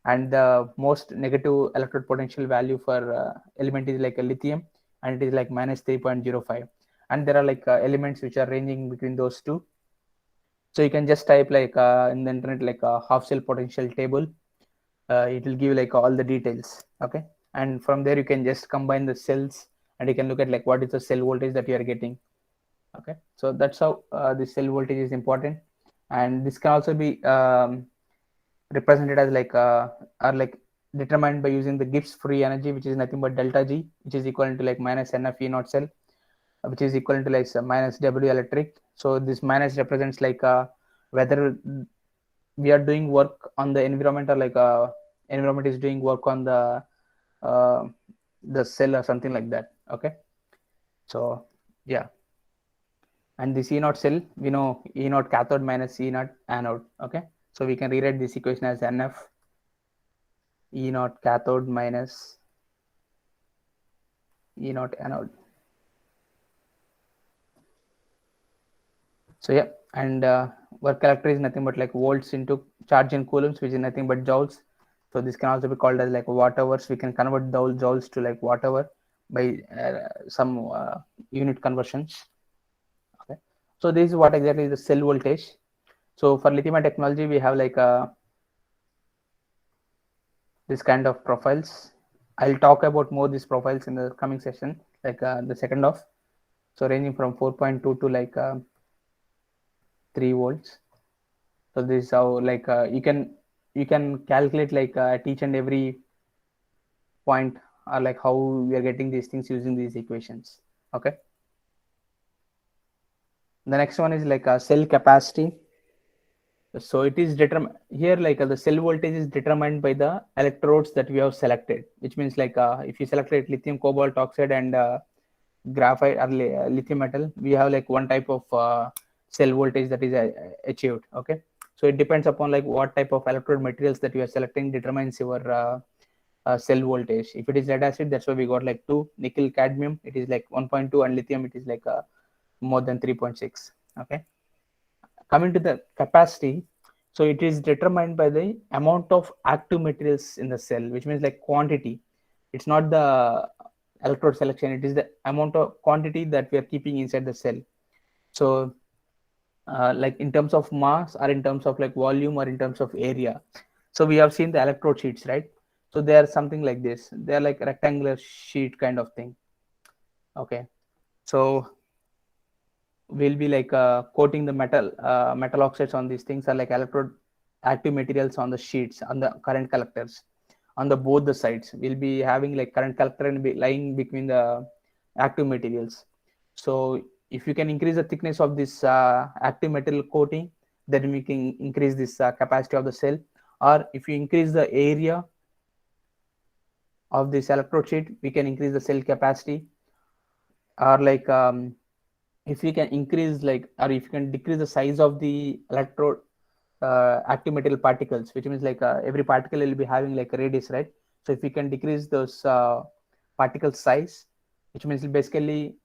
And the most negative electrode potential value for element is like a lithium, and it is like minus 3.05. And there are like elements which are ranging between those two. So you can just type like in the internet like a half cell potential table. It will give like all the details. Okay, and from there you can just combine the cells and you can look at like what is the cell voltage that you are getting. Okay, so that's how the cell voltage is important. And this can also be represented as like or like determined by using the Gibbs free energy, which is nothing but delta G, which is equivalent to like minus NF E naught cell, which is equivalent to like minus W electric. So this minus represents like whether we are doing work on the environment or like environment is doing work on uh, the cell or something like that. Okay, so yeah, and this E naught cell, we know E naught cathode minus E naught anode. Okay, so we can rewrite this equation as NF E naught cathode minus E naught anode. So yeah, and work character is nothing but like volts into charge in coulombs, which is nothing but joules. So this can also be called as like watt hours. We can convert those joules to like watt hour by some unit conversions. Okay, so this is what exactly is the cell voltage. So for lithium technology, we have like this kind of profiles. I'll talk about more these profiles in the coming session, like the second half. So ranging from 4.2 to like 3 volts. So this is how like you can calculate like at each and every point or like how we are getting these things using these equations. Okay, the next one is like a cell capacity. So it is determined here like the cell voltage is determined by the electrodes that we have selected, which means like if you selected lithium cobalt oxide and graphite or lithium metal, we have like one type of cell voltage that is achieved. Okay, so it depends upon like what type of electrode materials that you are selecting determines your cell voltage. If it is lead acid, that's why we got like 2, nickel cadmium it is like 1.2, and lithium it is like more than 3.6. Okay. Coming to the capacity, so it is determined by the amount of active materials in the cell, which means like quantity. It's not the electrode selection, it is the amount of quantity that we are keeping inside the cell. So like in terms of mass or in terms of like volume or in terms of area. So we have seen the electrode sheets, right? So they are something like this, they are like rectangular sheet kind of thing. Okay. So we'll be like coating the metal oxides on these things, are like electrode active materials on the sheets on the current collectors on the both the sides. We'll be having like current collector and be lying between the active materials. So if you can increase the thickness of this active material coating, then we can increase this capacity of the cell. Or if you increase the area of this electrode sheet, we can increase the cell capacity. Or like if you can increase like, or if you can decrease the size of the electrode active material particles, which means like every particle will be having like a radius, right? So if you can decrease those particle size, which means basically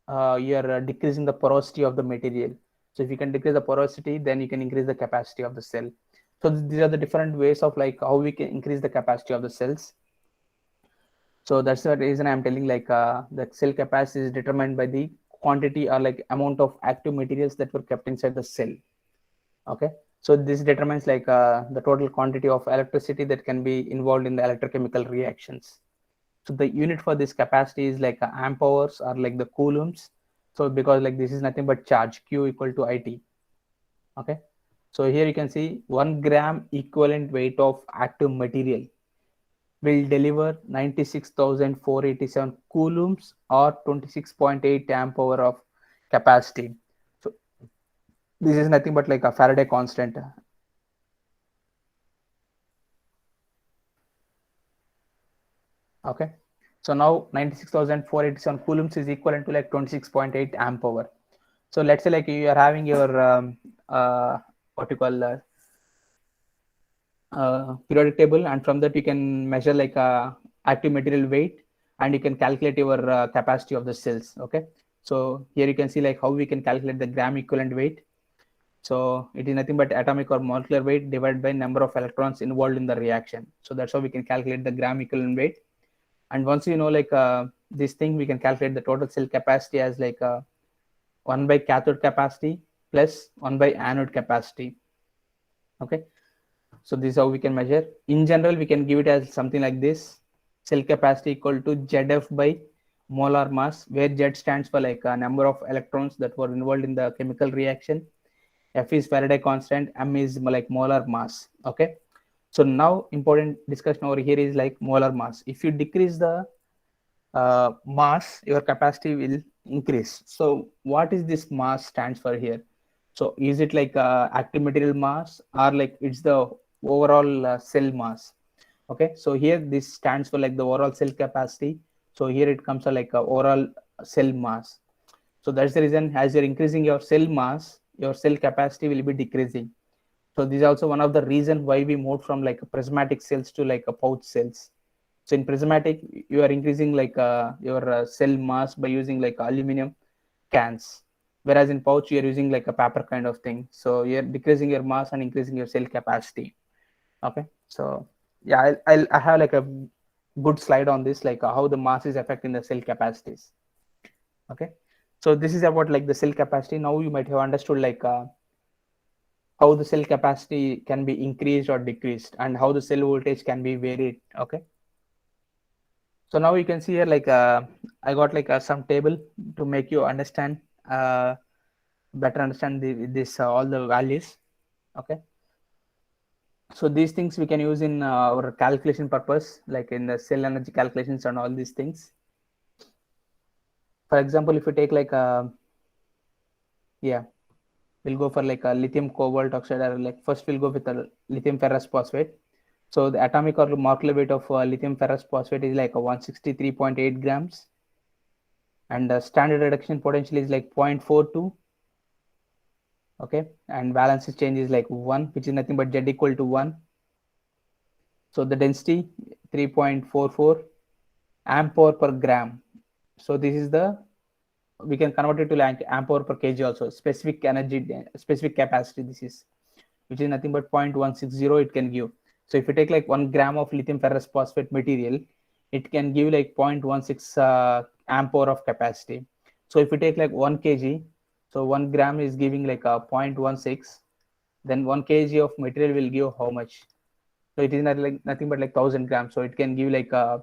you're decreasing the porosity of the material. So if you can decrease the porosity, then you can increase the capacity of the cell. So these are the different ways of like how we can increase the capacity of the cells. So that's the reason I'm telling like the cell capacity is determined by the quantity or like amount of active materials that were kept inside the cell. Okay. So this determines like the total quantity of electricity that can be involved in the electrochemical reactions. So the unit for this capacity is like amp hours or like the coulombs. So because like this is nothing but charge, Q equal to IT. Okay. So here you can see 1 gram equivalent weight of active material will deliver 96,487 coulombs or 26.8 amp hour of capacity. So this is nothing but like a Faraday constant. Okay. So now 96,487 coulombs is equivalent to like 26.8 amp hour. So let's say like you are having your what you call periodic table, and from that you can measure like active material weight, and you can calculate your capacity of the cells. Okay. So here you can see like how we can calculate the gram equivalent weight. So it is nothing but atomic or molecular weight divided by number of electrons involved in the reaction. So that's how we can calculate the gram equivalent weight. And once you know like this thing, we can calculate the total cell capacity as like 1 by cathode capacity plus 1 by anode capacity. Okay. So this is how we can measure. In general, we can give it as something like this: cell capacity equal to ZF by molar mass, where Z stands for like a number of electrons that were involved in the chemical reaction. F is Faraday constant, M is like molar mass. Okay. So now important discussion over here is like molar mass. If you decrease the mass, your capacity will increase. So what is this mass stands for here? So is it like active material mass, or like it's the overall cell mass? Okay. So here this stands for like the overall cell capacity. So here it comes to like overall cell mass. So that's the reason, as you're increasing your cell mass, your cell capacity will be decreasing. So this is also one of the reason why we moved from like prismatic cells to like a pouch cells. So in prismatic, you are increasing like your cell mass by using like aluminum cans, whereas in pouch you are using like a paper kind of thing. So you're decreasing your mass and increasing your cell capacity. Okay. So yeah, I have like a good slide on this, like how the mass is affecting the cell capacities. Okay. So this is about like the cell capacity. Now you might have understood like how the cell capacity can be increased or decreased, and how the cell voltage can be varied. Okay. So now you can see here like I got like some table to make you understand better understand this all the values. Okay. So these things we can use in our calculation purpose, like in the cell energy calculations and all these things. For example, if you take like yeah, we'll go for like a lithium cobalt oxide, or like first we'll go with a lithium ferrous phosphate. So the atomic or molecular weight of lithium ferrous phosphate is like a 163.8 grams, and the standard reduction potential is like 0.42. Okay. And valence change is like 1, which is nothing but Z equal to 1. So the density 3.44 amp hour per gram. So this is the we can convert it to like amp hour per kg also, specific energy, specific capacity. This is, which is nothing but 0.160 it can give. So if you take like 1 gram of lithium ferrous phosphate material, it can give like 0.16 amp hour of capacity. So if you take like 1 kg, so 1 gram is giving like a 0.16, then 1 kg of material will give how much? So it is not like nothing but like 1000 grams. So it can give like a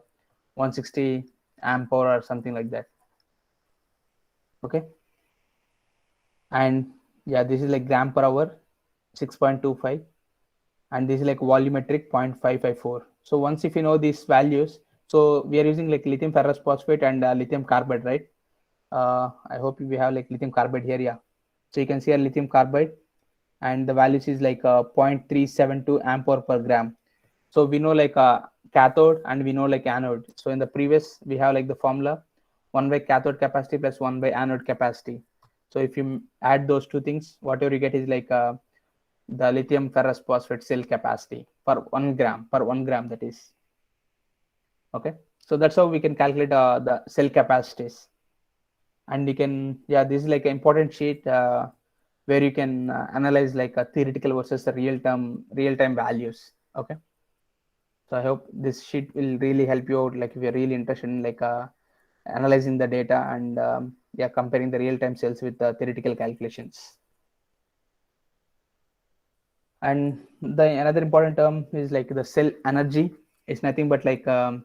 160 amp hour or something like that. Okay. And yeah, this is like gram per hour, 6.25. And this is like volumetric 0.554. So once if you know these values, so we are using like lithium ferrous phosphate and lithium carbide, right? I hope we have like lithium carbide here. Yeah. So you can see a lithium carbide, and the values is like 0.372 amp hour per gram. So we know like cathode and we know like anode. So in the previous, we have like the formula 1 by cathode capacity plus 1 by anode capacity. So if you add those two things, whatever you get is like the lithium ferrous phosphate cell capacity per 1 gram, that is. Okay. So that's how we can calculate the cell capacities. And we can, yeah, this is like an important sheet where you can analyze like a theoretical versus the real-time values. Okay. So I hope this sheet will really help you out, like if you're really interested in like analyzing the data and yeah, comparing the real-time cells with the theoretical calculations. And the another important term is like the cell energy. It's nothing but like the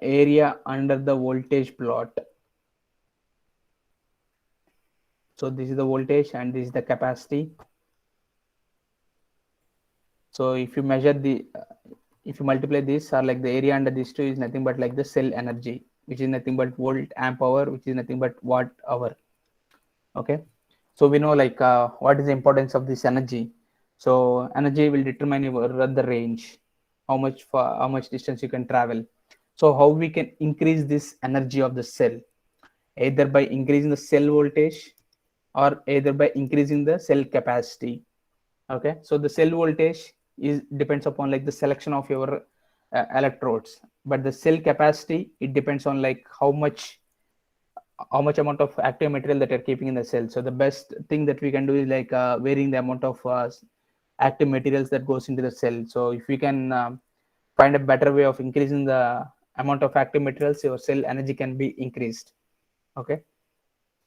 area under the voltage plot. So this is the voltage and this is the capacity. So if you measure the if you multiply this, or like the area under these two is nothing but like the cell energy, which is nothing but volt amp hour, which is nothing but watt hour. Okay. So we know like what is the importance of this energy. So energy will determine your the range, how much distance you can travel. So how we can increase this energy of the cell, either by increasing the cell voltage or either by increasing the cell capacity. Okay. So the cell voltage is depends upon like the selection of your electrodes, but the cell capacity, it depends on like how much amount of active material that you're keeping in the cell. So the best thing that we can do is like varying the amount of active materials that goes into the cell. So if we can find a better way of increasing the amount of active materials, your cell energy can be increased. Okay.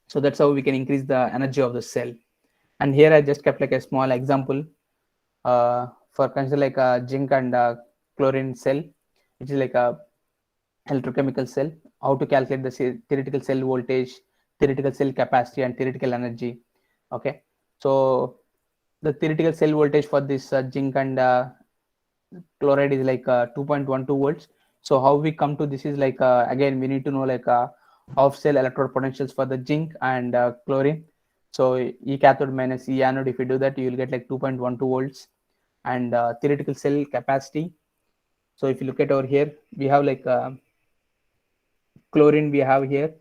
So that's how we can increase the energy of the cell. And here I just kept like a small example for consider like a zinc and chlorine cell, which is like a electrochemical cell, how to calculate the theoretical cell voltage, theoretical cell capacity, and theoretical energy. Okay. So the theoretical cell voltage for this zinc and chloride is like 2.12 volts. So how we come to this is like again we need to know like half cell electrode potentials for the zinc and chlorine. So E cathode minus E anode, if you do that, you will get like 2.12 volts. And theoretical cell capacity. So if you look at over here, we have like chlorine we have here,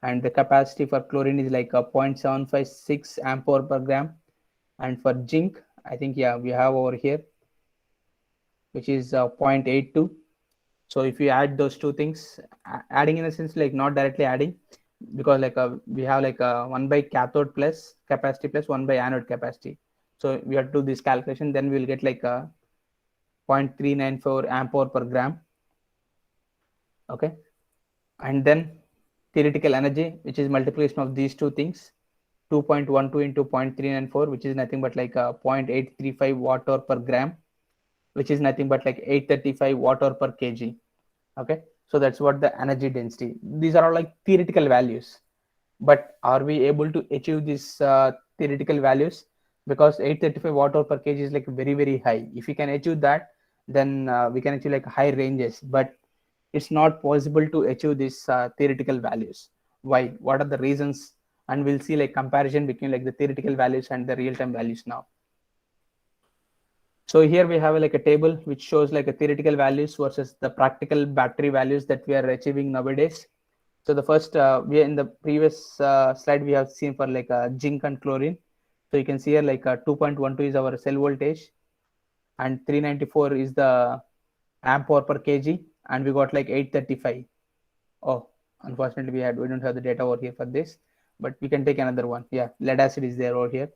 and the capacity for chlorine is like 0.756 amp hour per gram. And for zinc, I think, yeah, we have over here, which is 0.82. So if you add those two things, adding in a sense like not directly adding, because like we have like 1 by cathode plus capacity plus 1 by anode capacity. So we have to do this calculation, then we will get like 0.394 amp hour per gram. Okay. And then theoretical energy, which is multiplication of these two things, 2.12 into 0.394, which is nothing but like 0.835 watt hour per gram, which is nothing but like 835 watt hour per kg. Okay. So that's what the energy density. These are all like theoretical values, but are we able to achieve these theoretical values? Because 835 watt hour per kg is like very, very high. If we can achieve that, then we can achieve like high ranges, but it's not possible to achieve these theoretical values. Why? What are the reasons? And we'll see like comparison between like the theoretical values and the real-time values now. So here we have like a table which shows like a theoretical values versus the practical battery values that we are achieving nowadays. So the first, we in the previous slide we have seen for like zinc and chlorine. So you can see here like 2.12 is our cell voltage, and 394 is the amp hour per kg, and we got like 835. Oh, Unfortunately, we don't have the data over here for this, but we can take another one. Yeah, lead acid is there over here.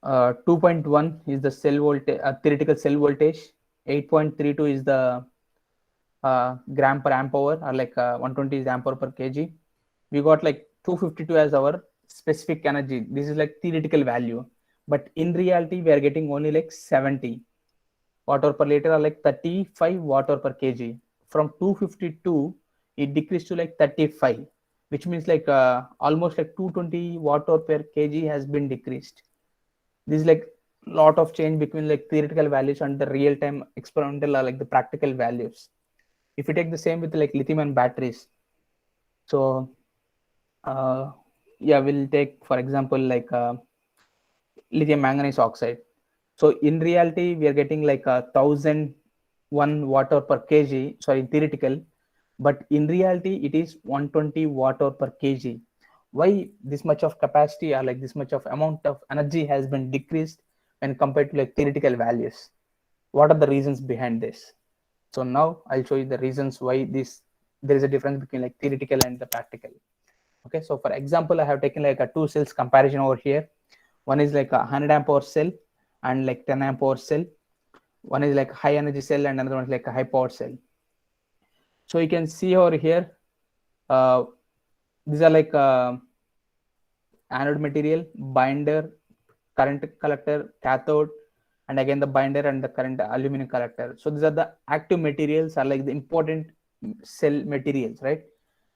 2.1 is the cell voltage, theoretical cell voltage. 8.32 is the gram per amp hour, or like 120 is ampere per kg. We got like 252 as our specific energy. This is like theoretical value, but in reality, we are getting only like 70 watt hour per liter, or like 35 watt hour per kg. From 252, it decreased to like 35, which means like almost like 220 watt hour per kg has been decreased. This is like lot of change between like theoretical values and the real time experimental, or like the practical values. If you take the same with like lithium ion batteries, so yeah, we'll take for example like lithium manganese oxide. So in reality, we are getting like 1,001 watt hour per kg. Sorry, theoretical, but in reality, it is 120 watt hour per kg. Why this much of capacity, or like this much of amount of energy has been decreased when compared to like theoretical values? What are the reasons behind this? So now I'll show you the reasons why there is a difference between like theoretical and the practical. Okay, so for example, I have taken like a two cells comparison over here. One is like a 100 amp hour cell and like 10 amp hour cell. One is like high energy cell and another one is like a high power cell. So you can see over here, these are like anode material, binder, current collector, cathode, and again the binder and the current aluminum collector. So these are the active materials, are like the important cell materials, right?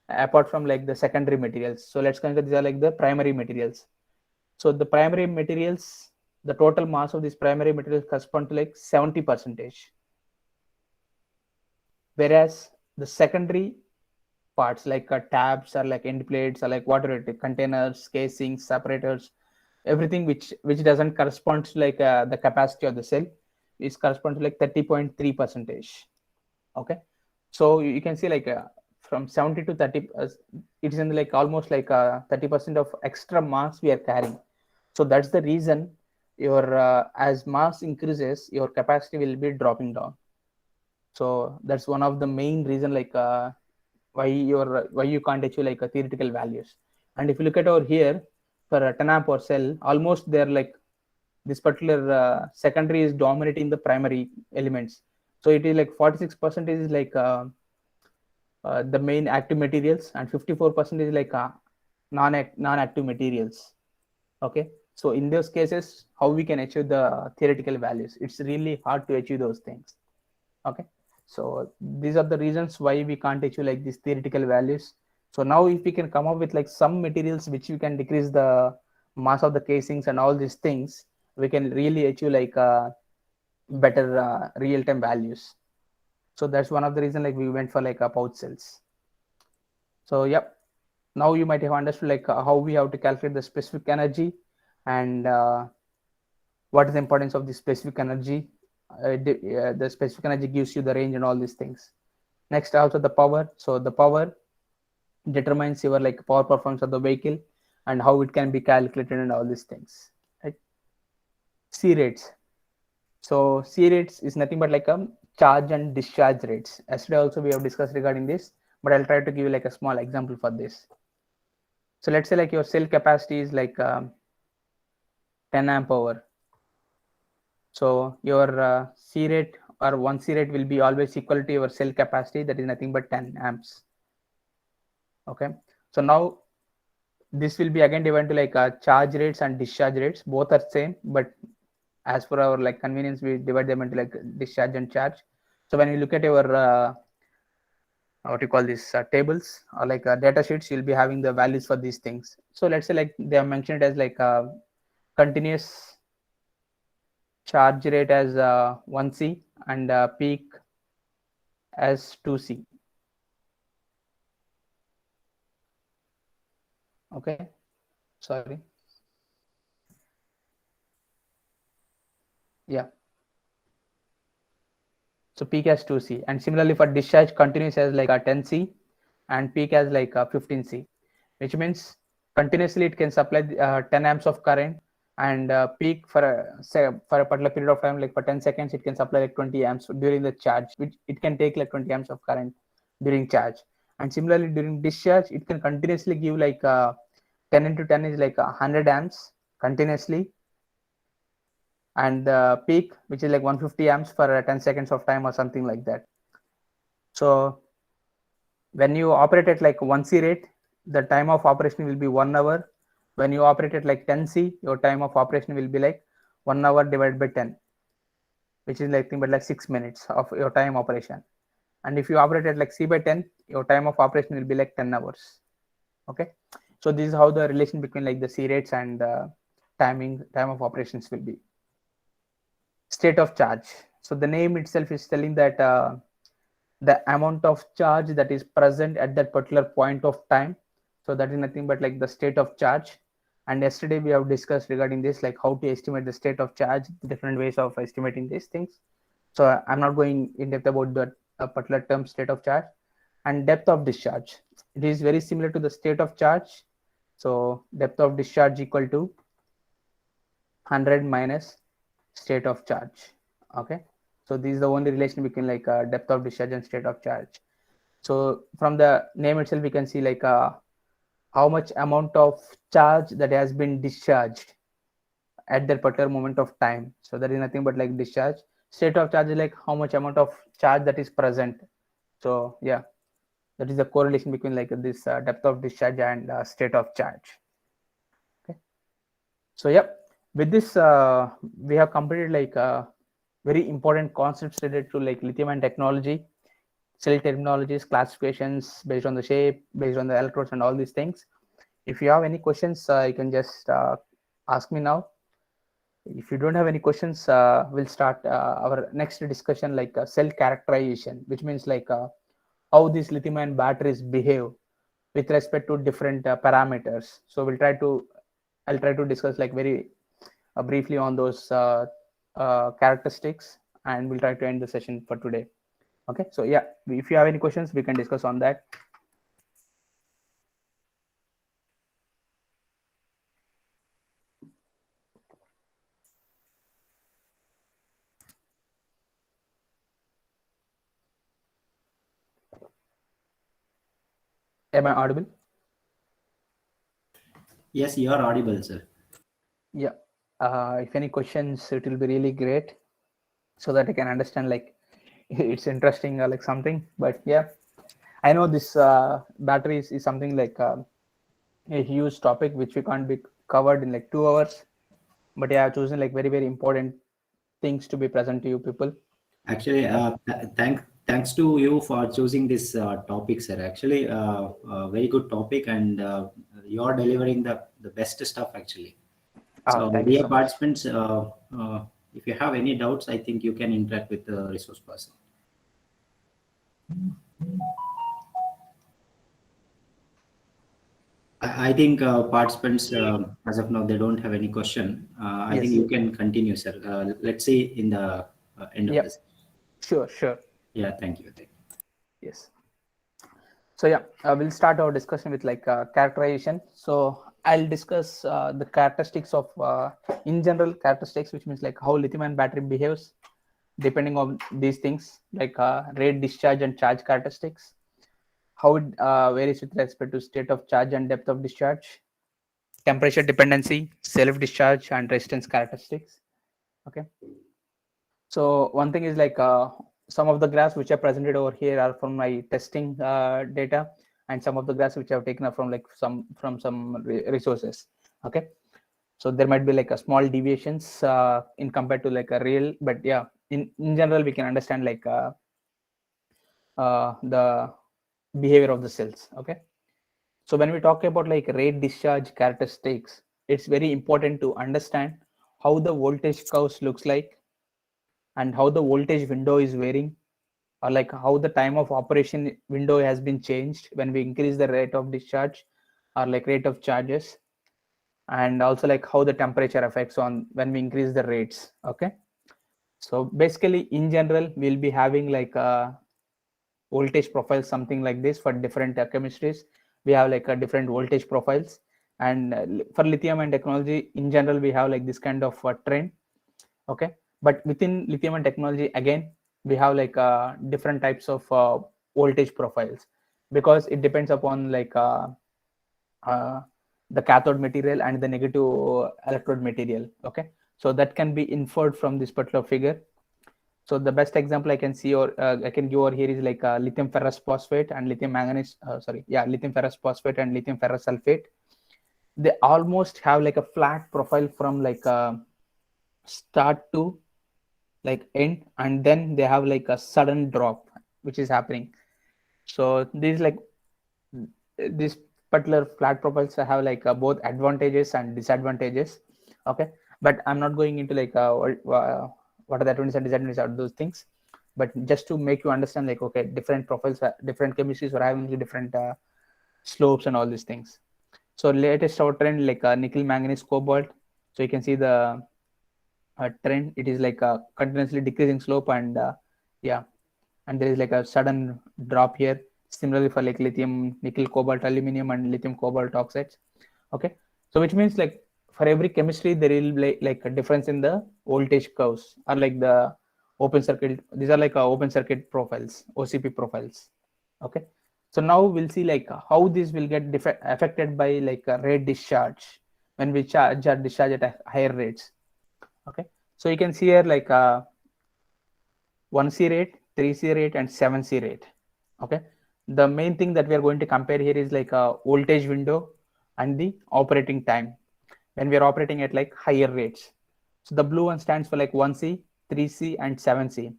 Apart from like the secondary materials. So let's consider these are like the primary materials. So the primary materials, the total mass of these primary materials correspond to like 70%. Whereas the secondary parts like tabs or like end plates or like whatever it is, containers, casings, separators, everything which doesn't correspond to like the capacity of the cell is correspond to like 30.3%. Okay, so you can see like from 70 to 30, it is in like almost like 30% of extra mass we are carrying. So that's the reason your as mass increases, your capacity will be dropping down. So that's one of the main reason like why you can't achieve like a theoretical values. And if you look at over here for a 10 amp or cell, almost they're like this particular secondary is dominating the primary elements. So it is like 46% is like the main active materials, and 54% is like non-active materials. Okay, so in those cases, how we can achieve the theoretical values? It's really hard to achieve those things. Okay, so these are the reasons why we can't achieve like these theoretical values. So now if we can come up with like some materials which we can decrease the mass of the casings and all these things, we can really achieve like better real-time values. So that's one of the reason like we went for like pouch cells. So yep, now you might have understood like how we have to calculate the specific energy, and what is the importance of the specific energy. The specific energy gives you the range and all these things. Next, also the power. So the power determines your like power performance of the vehicle and how it can be calculated and all these things, right? C rates. So C rates is nothing but like a charge and discharge rates. Yesterday also we have discussed regarding this, but I'll try to give you like a small example for this. So let's say like your cell capacity is like 10 amp hour. So your C rate or 1 C rate will be always equal to your cell capacity, that is nothing but 10 amps. Okay, so now this will be again divided to like charge rates and discharge rates. Both are same, but as for our like convenience, we divide them into like discharge and charge. So when you look at your what you call this tables or like data sheets, you'll be having the values for these things. So let's say like they have mentioned it as like continuous charge rate as 1C and peak as 2C. Okay, sorry. Yeah, so peak as 2C, and similarly for discharge, continuous as like a 10C and peak as like a 15C, which means continuously it can supply 10 amps of current, and peak for a particular period of time, like for 10 seconds, it can supply like 20 amps during the charge, which it can take like 20 amps of current during charge. And similarly, during discharge, it can continuously give like 10 into 10 is like 100 amps continuously, and the peak, which is like 150 amps for 10 seconds of time or something like that. So when you operate at like 1C rate, the time of operation will be 1 hour. When you operate at like 10C, your time of operation will be like 1 hour divided by 10, which is like, but like 6 minutes of your time operation. And if you operate at like C by 10, your time of operation will be like 10 hours. Okay. So this is how the relation between like the C rates and time of operations will be. State of charge. So the name itself is telling that the amount of charge that is present at that particular point of time. So that is nothing but like the state of charge. And yesterday we have discussed regarding this, like how to estimate the state of charge, different ways of estimating these things. So I'm not going in depth about the particular term state of charge. And depth of discharge. It is very similar to the state of charge. So depth of discharge equal to 100 minus state of charge. Okay. So this is the only relation between like depth of discharge and state of charge. So from the name itself, we can see like how much amount of charge that has been discharged at that particular moment of time. So that is nothing but like discharge. State of charge is like how much amount of charge that is present. So yeah, that is the correlation between like this depth of discharge and state of charge. Okay. So yeah, with this we have completed like very important concepts related to like lithium ion technology, cell terminologies, classifications based on the shape, based on the electrodes and all these things. If you have any questions, you can just ask me now. If you don't have any questions, we'll start our next discussion, like cell characterization, which means like how these lithium ion batteries behave with respect to different parameters. So I'll try to discuss like very briefly on those characteristics, and we'll try to end the session for today. Okay, so yeah, if you have any questions, we can discuss on that. Am I audible? Yes, you are audible, sir. Yeah. If any questions, it will be really great, so that I can understand like it's interesting or like something. But yeah, I know this batteries is something like a huge topic which we can't be covered in like 2 hours. But yeah, I've chosen like very important things to be present to you people. Actually, thanks to you for choosing this topic, sir. Actually, very good topic, and you are delivering the best stuff, actually. So, Thank you dear so much. participants, if you have any doubts, I think you can interact with the resource person. I think participants, as of now, they don't have any question. I think Yes. you can continue, sir. Let's see in the end of Yep. this. Sure. Yeah, thank you. Yes. So yeah, we'll start our discussion with like characterization. So I'll discuss the characteristics of in general characteristics, which means like how lithium ion battery behaves depending on these things, like rate, discharge and charge characteristics, how it varies with respect to state of charge and depth of discharge, temperature dependency, self discharge and resistance characteristics. Okay. So one thing is like some of the graphs which are presented over here are from my testing data, and some of the graphs which I've taken up from like some resources. Okay, so there might be like a small deviations in compared to like a real, but yeah, in general we can understand like the behavior of the cells. Okay, so when we talk about like rate discharge characteristics, it's very important to understand how the voltage curves looks like and how the voltage window is varying, or like how the time of operation window has been changed when we increase the rate of discharge or like rate of charges, and also like how the temperature affects on when we increase the rates. Okay, so basically in general we'll be having like a voltage profile something like this for different chemistries. We have like a different voltage profiles, and for lithium and technology in general we have like this kind of trend. Okay, but within lithium and technology again we have like different types of voltage profiles. because it depends upon like the cathode material and the negative electrode material. Okay, so that can be inferred from this particular figure. So the best example I can see, or I can give over here, is like lithium ferrous phosphate and lithium manganese. Lithium ferrous phosphate and lithium ferrous sulfate. They almost have like a flat profile from like start to like end, and then they have like a sudden drop which is happening. So these like this particular flat profiles have like both advantages and disadvantages. Okay, but I'm not going into like what are the advantages and disadvantages of those things, but just to make you understand, like, okay, different profiles, different chemistries are having different slopes and all these things. So latest our trend like nickel manganese cobalt. So you can see the trend, it is like a continuously decreasing slope, and and there is like a sudden drop here. Similarly for like lithium nickel cobalt aluminum and lithium cobalt oxides. Okay, so which means like for every chemistry there will be like a difference in the voltage curves, or like the open circuit, these are like open circuit profiles, OCP profiles. Okay, so now we'll see like how this will get affected by like a rate discharge when we charge or discharge at higher rates. Okay, so you can see here like 1C rate, 3C rate, and 7C rate. Okay, the main thing that we are going to compare here is like a voltage window and the operating time when we are operating at like higher rates. So the blue one stands for like 1C, 3C, and 7C.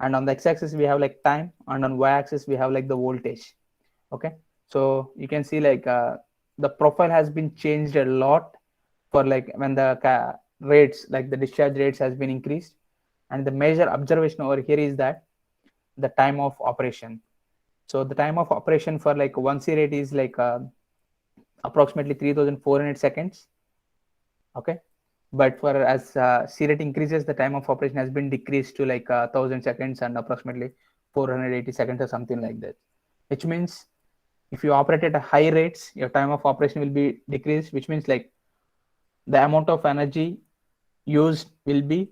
And on the x-axis we have like time, and on y-axis we have like the voltage. Okay, so you can see like the profile has been changed a lot for like when the rates, like the discharge rates, has been increased. And the major observation over here is that the time of operation. So the time of operation for like 1C rate is like approximately 3400 seconds. Okay, but for as C rate increases, the time of operation has been decreased to like 1000 seconds and approximately 480 seconds or something like that. Which means if you operate at a high rates, your time of operation will be decreased, which means like the amount of energy used will be,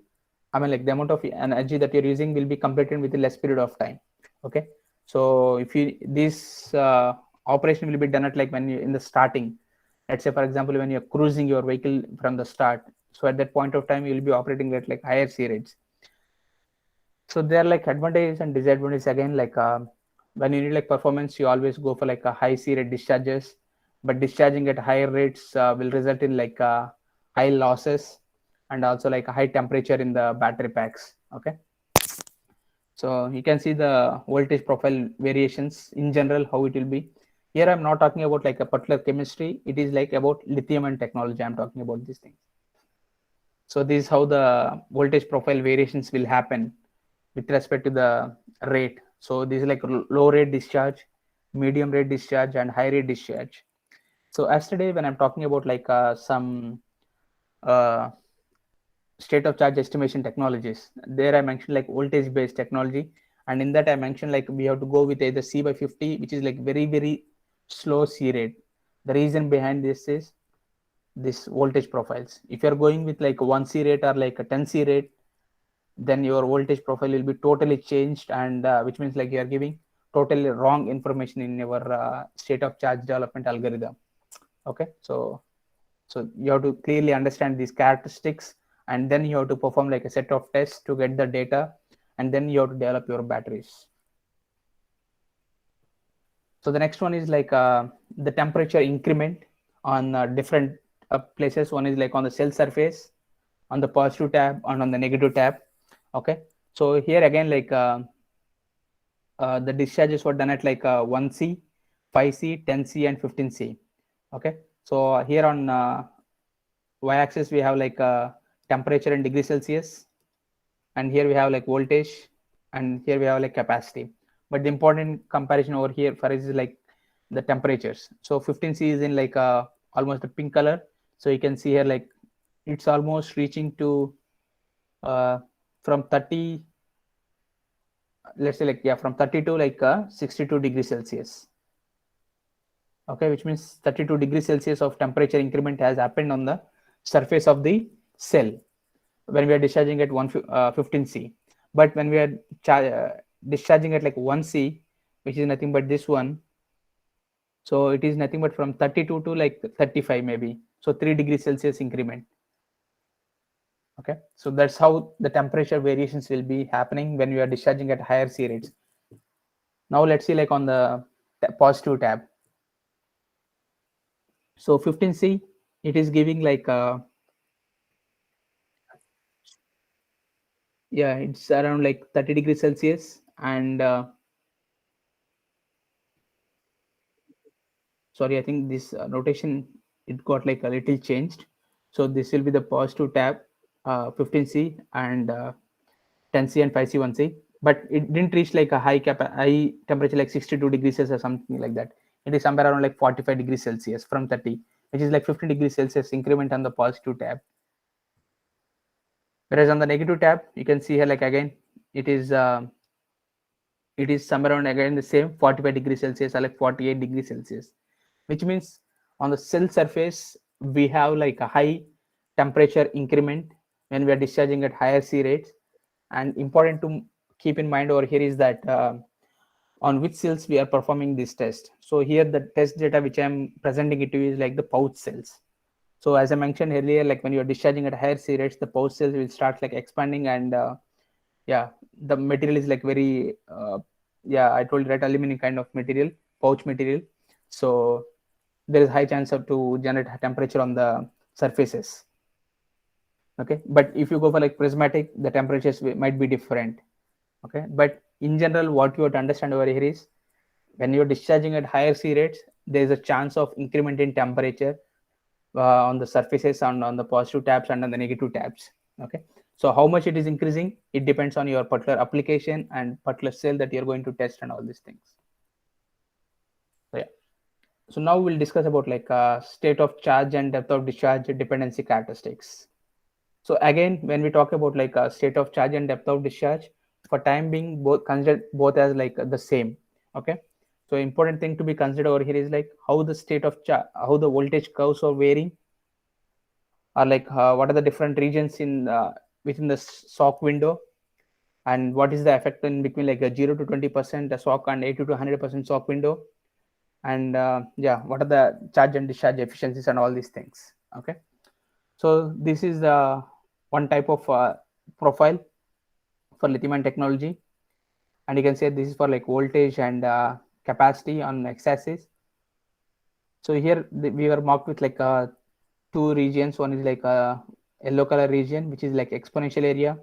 like the amount of energy that you're using will be completed with a less period of time. Okay, so if you this operation will be done at like when you in the starting, let's say for example when you're cruising your vehicle from the start, so at that point of time you will be operating at like higher C rates. So there are like advantages and disadvantages again, like when you need like performance, you always go for like a high C rate discharges, but discharging at higher rates will result in like high losses and also like a high temperature in the battery packs. Okay, so you can see the voltage profile variations in general, how it will be. Here I'm not talking about like a particular chemistry, it is like about lithium and technology I'm talking about these things. So this is how the voltage profile variations will happen with respect to the rate. So this is like low rate discharge, medium rate discharge, and high rate discharge. So yesterday when I'm talking about like some state of charge estimation technologies, there I mentioned like voltage based technology, and in that I mentioned like we have to go with either C/50, which is like very slow C rate. The reason behind this is this voltage profiles. If you're going with like 1C rate or like a 10C rate, then your voltage profile will be totally changed, and which means like you are giving totally wrong information in your state of charge development algorithm. Okay, so you have to clearly understand these characteristics, and then you have to perform like a set of tests to get the data, and then you have to develop your batteries. So the next one is like the temperature increment on different places. One is like on the cell surface, on the positive tab, and on the negative tab. Okay, so here again like the discharges were done at like 1C, 5C, 10C, and 15C. Okay, so here on y-axis we have like temperature in degrees Celsius, and here we have like voltage, and here we have like capacity. But the important comparison over here for us is like the temperatures. So 15C is in like almost a pink color. So you can see here like it's almost reaching to from 30, let's say like from 30 to like 62 degrees Celsius. Okay, which means 32 degrees Celsius of temperature increment has happened on the surface of the cell when we are discharging at 15C. But when we are discharging at like 1C, which is nothing but this one, So it is nothing but from 32 to like 35 maybe. So 3 degrees Celsius increment. Okay, so that's how the temperature variations will be happening when you are discharging at higher C rates. Now let's see like on the positive tab. So 15C, it is giving like yeah, it's around like 30 degrees Celsius, and sorry, I think this notation, it got like a little changed. So this will be the positive tab, 15C and 10C and 5C 1C, but it didn't reach like a high temperature like 62 degrees Celsius or something like that. It is somewhere around like 45 degrees Celsius from 30, which is like 15 degrees Celsius increment on the positive tab. Whereas on the negative tab, you can see here like again it is somewhere around again the same 45 degrees Celsius or like 48 degrees Celsius, which means on the cell surface we have like a high temperature increment when we are discharging at higher C rates. And important to keep in mind over here is that on which cells we are performing this test. So here the test data which I'm presenting it to you is like the pouch cells. So as I mentioned earlier, like when you're discharging at higher C rates, the pouch cells will start like expanding, and yeah, the material is like very yeah, I told you, right, aluminum kind of material, pouch material. So there is high chance of to generate temperature on the surfaces. Okay, but if you go for like prismatic, the temperatures might be different. Okay, but in general, what you have to understand over here is when you're discharging at higher C rates, there is a chance of increment in temperature on the surfaces and on the positive tabs and on the negative tabs. Okay, so how much it is increasing, it depends on your particular application and particular cell that you're going to test and all these things. So yeah, so now we'll discuss about like state of charge and depth of discharge dependency characteristics. So again, when we talk about like state of charge and depth of discharge, for time being, both considered both as like the same. Okay, so important thing to be considered over here is like how the state of charge, how the voltage curves are varying, or like what are the different regions in within the SOC window, and what is the effect in between like a 0 to 20% the SOC and 80 to 100% SOC window, and yeah, what are the charge and discharge efficiencies and all these things. Okay, so this is the one type of profile for lithium-ion technology, and you can say this is for like voltage and capacity on x-axis. So here we were marked with like two regions. One is like a yellow color region, which is like exponential area,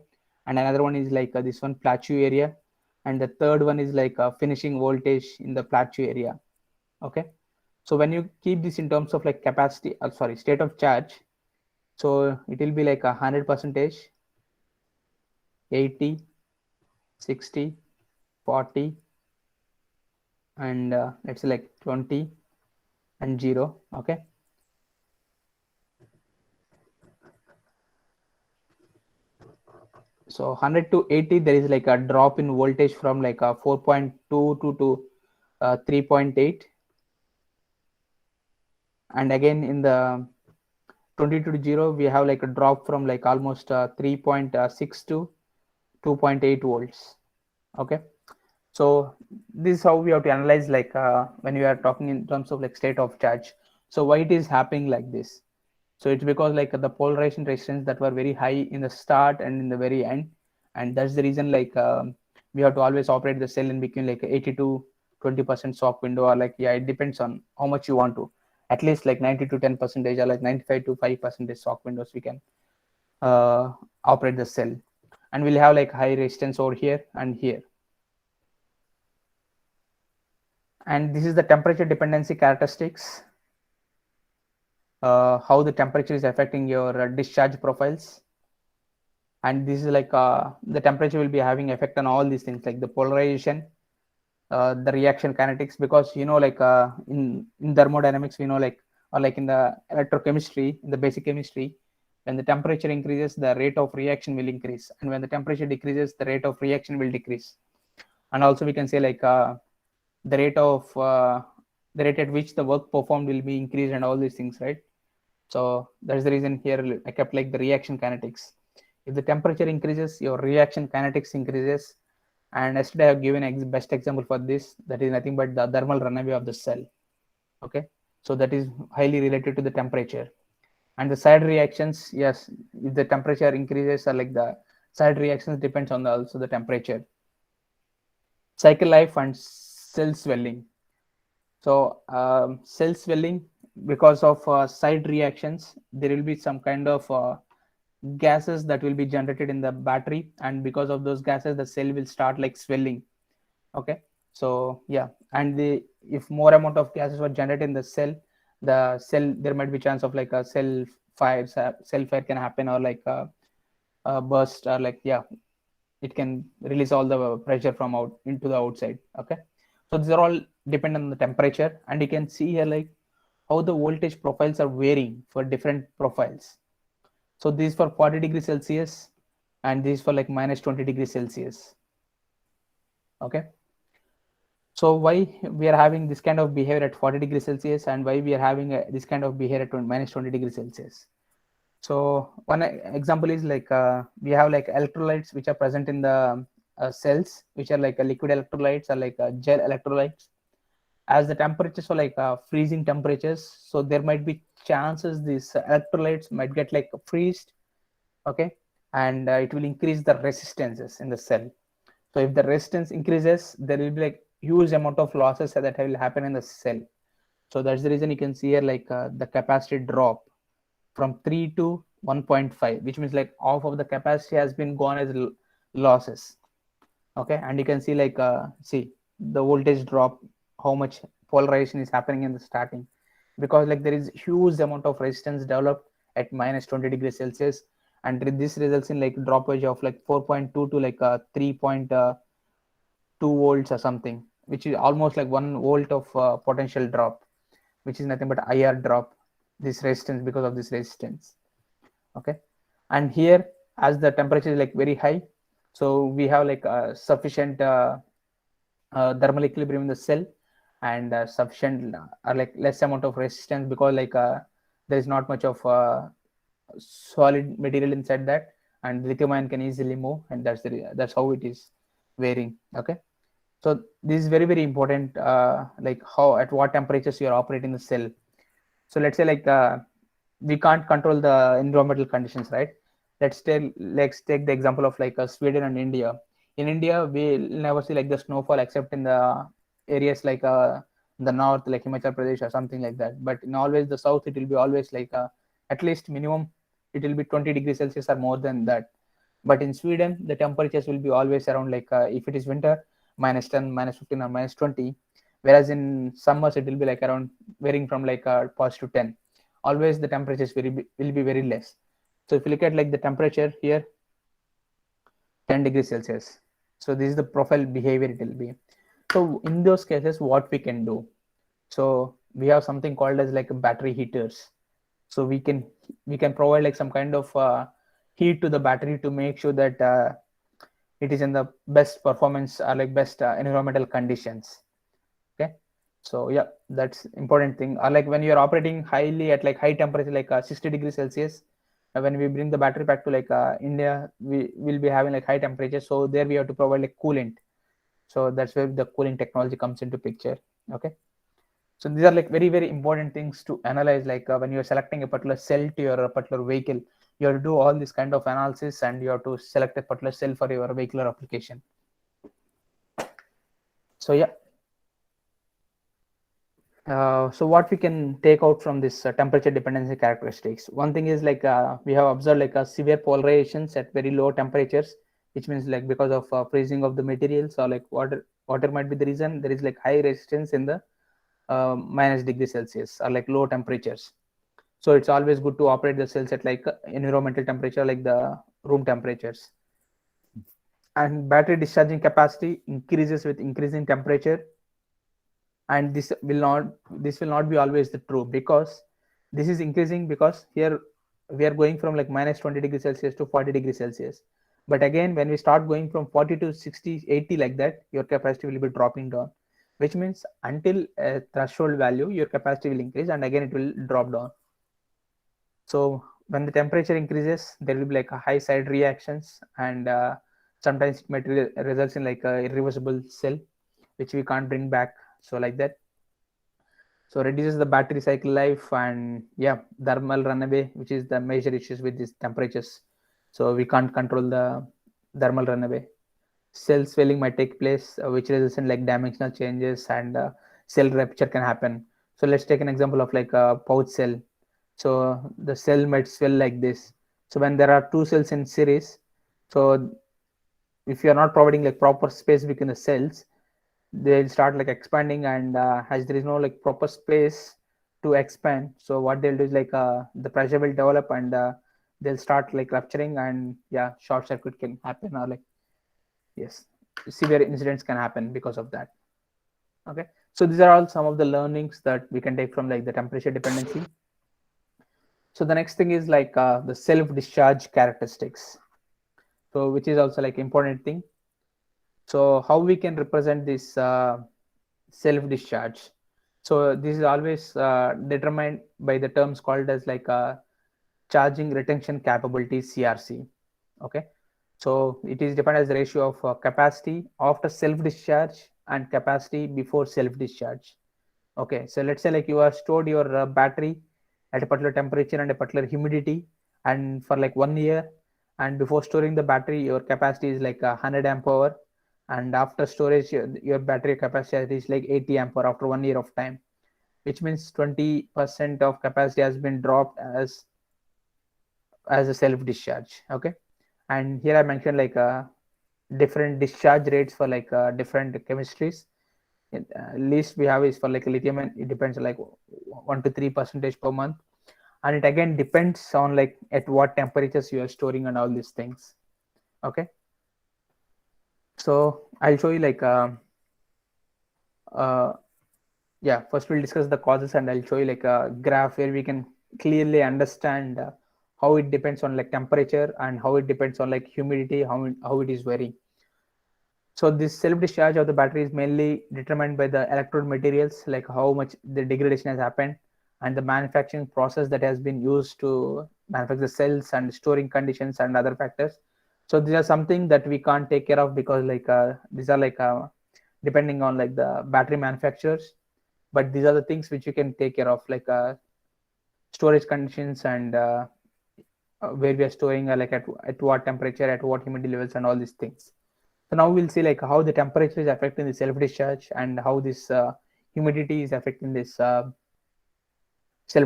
and another one is like this one plateau area, and the third one is like finishing voltage in the plateau area. Okay, so when you keep this in terms of like capacity, sorry, state of charge, so it will be like 100%, 80, 60, 40, and let's say like 20 and 0. Okay, so 100 to 80, there is like a drop in voltage from like 4.2 to 3.8, and again in the 20 to 0 we have like a drop from like almost 3.6 to 2.8 volts. Okay, so this is how we have to analyze like when we are talking in terms of like state of charge. So why it is happening like this? So it's because like the polarization resistance that were very high in the start and in the very end, and that's the reason like we have to always operate the cell in between like 80 to 20% SOC window, or like yeah, it depends on how much you want to, at least like 90 to 10% or like 95 to 5% SOC windows we can operate the cell, and we'll have like high resistance over here and here. And this is the temperature dependency characteristics, how the temperature is affecting your discharge profiles. And this is like the temperature will be having effect on all these things like the polarization, the reaction kinetics, because you know like in thermodynamics we know like, or like in the electrochemistry, in the basic chemistry, when the temperature increases the rate of reaction will increase, and when the temperature decreases the rate of reaction will decrease. And also we can say like the rate at which the work performed will be increased and all these things, right? So that's the reason here I kept like the reaction kinetics. If the temperature increases, your reaction kinetics increases. And yesterday I have given best example for this, that is nothing but the thermal runaway of the cell. Okay, so that is highly related to the temperature. And the side reactions, yes, if the temperature increases, or like the side reactions depends on also the temperature. Cycle life and cell swelling. So cell swelling, because of side reactions, there will be some kind of gases that will be generated in the battery, and because of those gases the cell will start like swelling. Okay, so yeah, and if more amount of gases were generated in the cell, there might be chance of like a cell fire can happen, or like a burst, or like, yeah, it can release all the pressure from out into the outside. Okay, so these are all depend on the temperature, and you can see here like how the voltage profiles are varying for different profiles. So these for 40 degrees Celsius, and these for like minus 20 degrees Celsius. Okay, so why we are having this kind of behavior at 40 degrees Celsius, and why we are having this kind of behavior at minus 20 degrees Celsius? So one example is like we have like electrolytes which are present in the cells, which are like liquid electrolytes or like gel electrolytes. As the temperatures are like freezing temperatures, so there might be chances these electrolytes might get like freezed. Okay, and it will increase the resistances in the cell. So if the resistance increases, there will be like huge amount of losses that will happen in the cell. So that's the reason you can see here like the capacity drop from 3 to 1.5, which means like half of the capacity has been gone as losses. Okay, and you can see like see the voltage drop, how much polarization is happening in the starting, because like there is huge amount of resistance developed at minus 20 degrees Celsius, and this results in like dropage of like 4.2 to like 3.2 volts or something, which is almost like 1 volt of potential drop, which is nothing but IR drop, this resistance, because of this resistance. Okay, and here as the temperature is like very high, so we have like sufficient thermal equilibrium in the cell, and sufficient or like less amount of resistance, because like there is not much of solid material inside that, and lithium ion can easily move, and that's how it is varying. Okay, so this is very very important, like how at what temperatures you are operating the cell. So let's say like we can't control the environmental conditions, right? Let's take the example of like Sweden and India. In India, we never see like the snowfall except in the areas like the north, like Himachal Pradesh or something like that. But in always the south, it will be always like at least minimum it will be 20 degrees Celsius or more than that. But in Sweden, the temperatures will be always around like if it is winter, minus 10, minus 15, or minus 20. Whereas in summers, it will be like around varying from like positive 10. Always the temperatures will be very less. So if you look at like the temperature here, 10 degrees Celsius. So this is the profile behavior it will be. So in those cases, what we can do? So we have something called as like battery heaters. So we can provide like some kind of heat to the battery to make sure that it is in the best performance or like best environmental conditions. Okay, so yeah, that's important thing. Or like when you're operating highly at like high temperature, like 60 degrees Celsius, when we bring the battery back to like India, we will be having like high temperature, so there we have to provide like coolant. So that's where the cooling technology comes into picture. Okay, so these are like very very important things to analyze, like when you're selecting a particular cell to your particular vehicle, you have to do all this kind of analysis, and you have to select a particular cell for your vehicular application. So yeah, so what we can take out from this temperature dependency characteristics, one thing is like we have observed like severe polarizations at very low temperatures, which means like because of freezing of the materials, or like water might be the reason. There is like high resistance in the minus degree Celsius or like low temperatures. So it's always good to operate the cells at like environmental temperature, like the room temperatures. And battery discharging capacity increases with increasing temperature, and this will not be always the true, because this is increasing because here we are going from like minus 20 degrees Celsius to 40 degrees Celsius. But again, when we start going from 40 to 60, 80 like that, your capacity will be dropping down, which means until a threshold value your capacity will increase, and again it will drop down. So when the temperature increases, there will be like a high side reactions, and sometimes it might results in like a irreversible cell which we can't bring back. So like that. So reduces the battery cycle life, and yeah, thermal runaway, which is the major issues with these temperatures. So we can't control the thermal runaway. Cell swelling might take place, which results in like dimensional changes, and cell rupture can happen. So let's take an example of like a pouch cell. So the cell might swell like this. So when there are two cells in series, so if you are not providing like proper space between the cells, they'll start like expanding, and as there is no like proper space to expand, so what they'll do is like the pressure will develop, and they'll start like rupturing, and yeah, short circuit can happen, or like yes, severe incidents can happen because of that. Okay, so these are all some of the learnings that we can take from like the temperature dependency. So the next thing is like the self discharge characteristics, so which is also like important thing. So how we can represent this self discharge? So this is always determined by the terms called as like charging retention capability, CRC. Okay, so it is defined as the ratio of capacity after self discharge and capacity before self discharge. Okay, so let's say like you have stored your battery at a particular temperature and a particular humidity, and for like 1 year, and before storing the battery your capacity is like 100 amp hour, and after storage your battery capacity is like 80 amp hour after 1 year of time, which means 20% of capacity has been dropped as a self discharge. Okay, and here I mentioned like different discharge rates for like different chemistries. Least we have is for like lithium, and it depends like 1 to 3% per month, and it again depends on like at what temperatures you are storing and all these things. Okay, so I'll show you like yeah, first we'll discuss the causes, and I'll show you like a graph where we can clearly understand how it depends on like temperature, and how it depends on like humidity, how it is varying. So this self discharge of the battery is mainly determined by the electrode materials, like how much the degradation has happened, and the manufacturing process that has been used to manufacture the cells, and storing conditions, and other factors. So these are something that we can't take care of, because like these are like depending on like the battery manufacturers, but these are the things which you can take care of, like storage conditions, and where we are storing, like at what temperature, at what humidity levels, and all these things. So now we'll see like how the temperature is affecting the self discharge, and how this humidity is affecting this self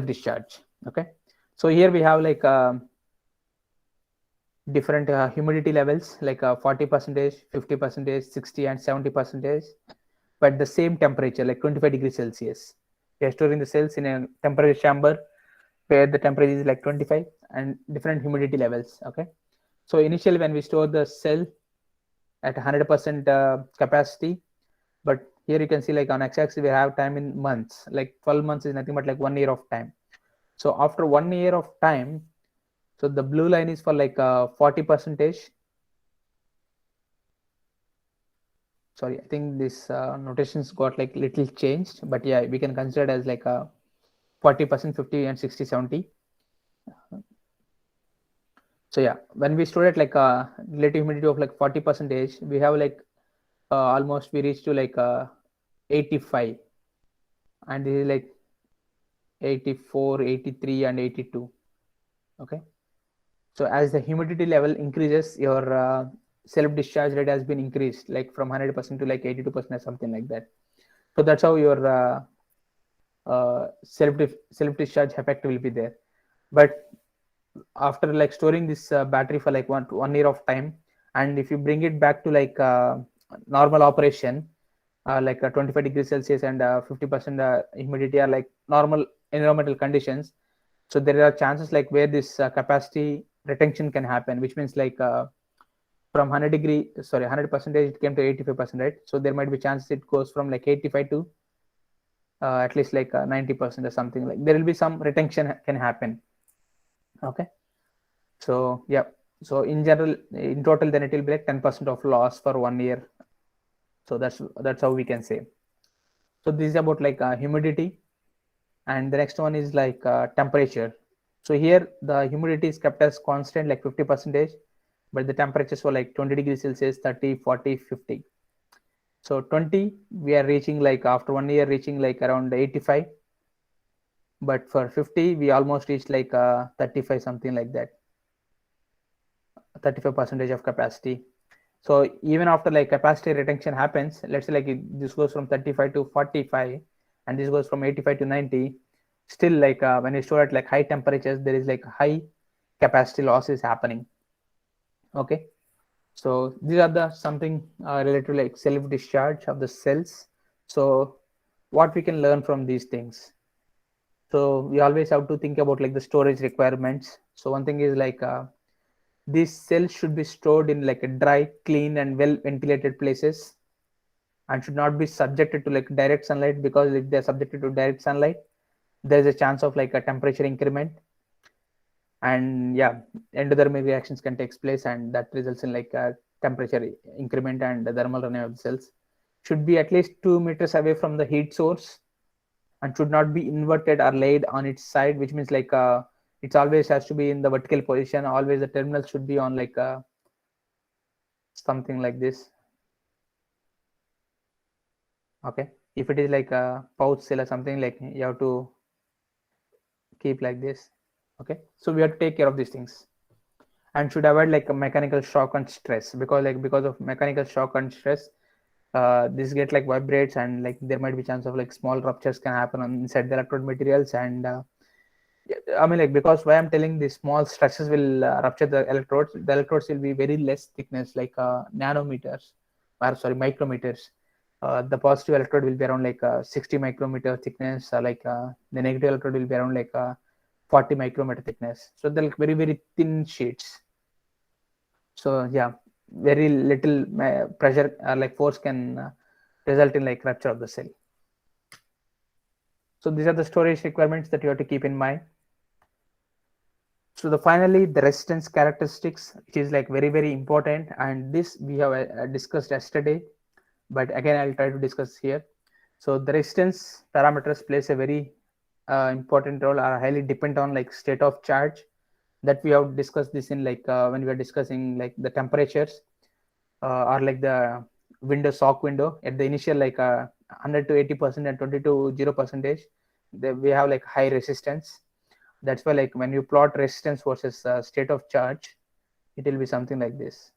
discharge. Okay, so here we have like different humidity levels, like 40%, 50%, 60 and 70%, but the same temperature, like 25 degrees Celsius. We are storing the cells in a temperature chamber where the temperature is like 25, and different humidity levels. Okay, so initially when we store the cell at 100% capacity, but here you can see like on x-axis we have time in months, like 12 months is nothing but like 1 year of time. So after 1 year of time, so the blue line is for like 40%. Sorry, I think this notations got like little changed, but yeah, we can consider it as like 40%, 50 and 60, 70. So yeah, when we store it like a relative humidity of like 40%, we have like almost we reach to like 85, and this is like 84, 83 and 82. Okay, so as the humidity level increases, your self discharge rate has been increased, like from 100% to like 82% or something like that. So that's how your self discharge effect will be there. But after like storing this battery for like 1 year of time, and if you bring it back to like normal operation, like 25 degrees Celsius and 50% humidity are like normal environmental conditions, so there are chances like where this capacity retention can happen, which means like from 100% it came to 85%, right? So there might be chances it goes from like 85 to at least like 90% or something, like there will be some retention can happen. Okay, so yeah, so in general, in total then it will be like 10% of loss for 1 year. So that's how we can say. So this is about like humidity, and the next one is like temperature. So here the humidity is kept as constant, like 50%, but the temperatures were like 20 degrees Celsius, 30, 40, 50. So 20 we are reaching like after 1 year reaching like around 85, but for 50 we almost reached like 35, something like that, 35% of capacity. So even after like capacity retention happens, let's say like this goes from 35 to 45 and this goes from 85 to 90, still like when you store at like high temperatures, there is like high capacity loss is happening. Okay, so these are the something related to like self discharge of the cells. So what we can learn from these things? So we always have to think about like the storage requirements. So one thing is like these cells should be stored in like a dry, clean and well ventilated places and should not be subjected to like direct sunlight, because if they're subjected to direct sunlight, there's a chance of like a temperature increment, and yeah, endothermic reactions can take place, and that results in like a temperature increment and the thermal runaway of the cells. Should be at least 2 meters away from the heat source and should not be inverted or laid on its side, which means like it always has to be in the vertical position. Always the terminal should be on like something like this. Okay, if it is like a pouch cell or something, like you have to keep like this. Okay, so we have to take care of these things and should avoid like a mechanical shock and stress, because like because of mechanical shock and stress, this get like vibrates and like there might be chance of like small ruptures can happen on inside the electrode materials. And I mean like, because why I'm telling these small stresses will rupture the electrodes will be very less thickness, like nanometers, or sorry, micrometers. The positive electrode will be around like 60 micrometer thickness, the negative electrode will be around like 40 micrometer thickness. So they're like very very thin sheets. So yeah, very little pressure like force can result in like rupture of the cell. So these are the storage requirements that you have to keep in mind. So finally the resistance characteristics, which is like very very important, and this we have discussed yesterday, but again I'll try to discuss here. So the resistance parameters plays a very important role, are highly depend on like state of charge, that we have discussed this in like when we are discussing like the temperatures or like the window shock window at the initial like 100 to 80% and 20 to 0%, we have like high resistance. That's why like when you plot resistance versus state of charge, it will be something like this: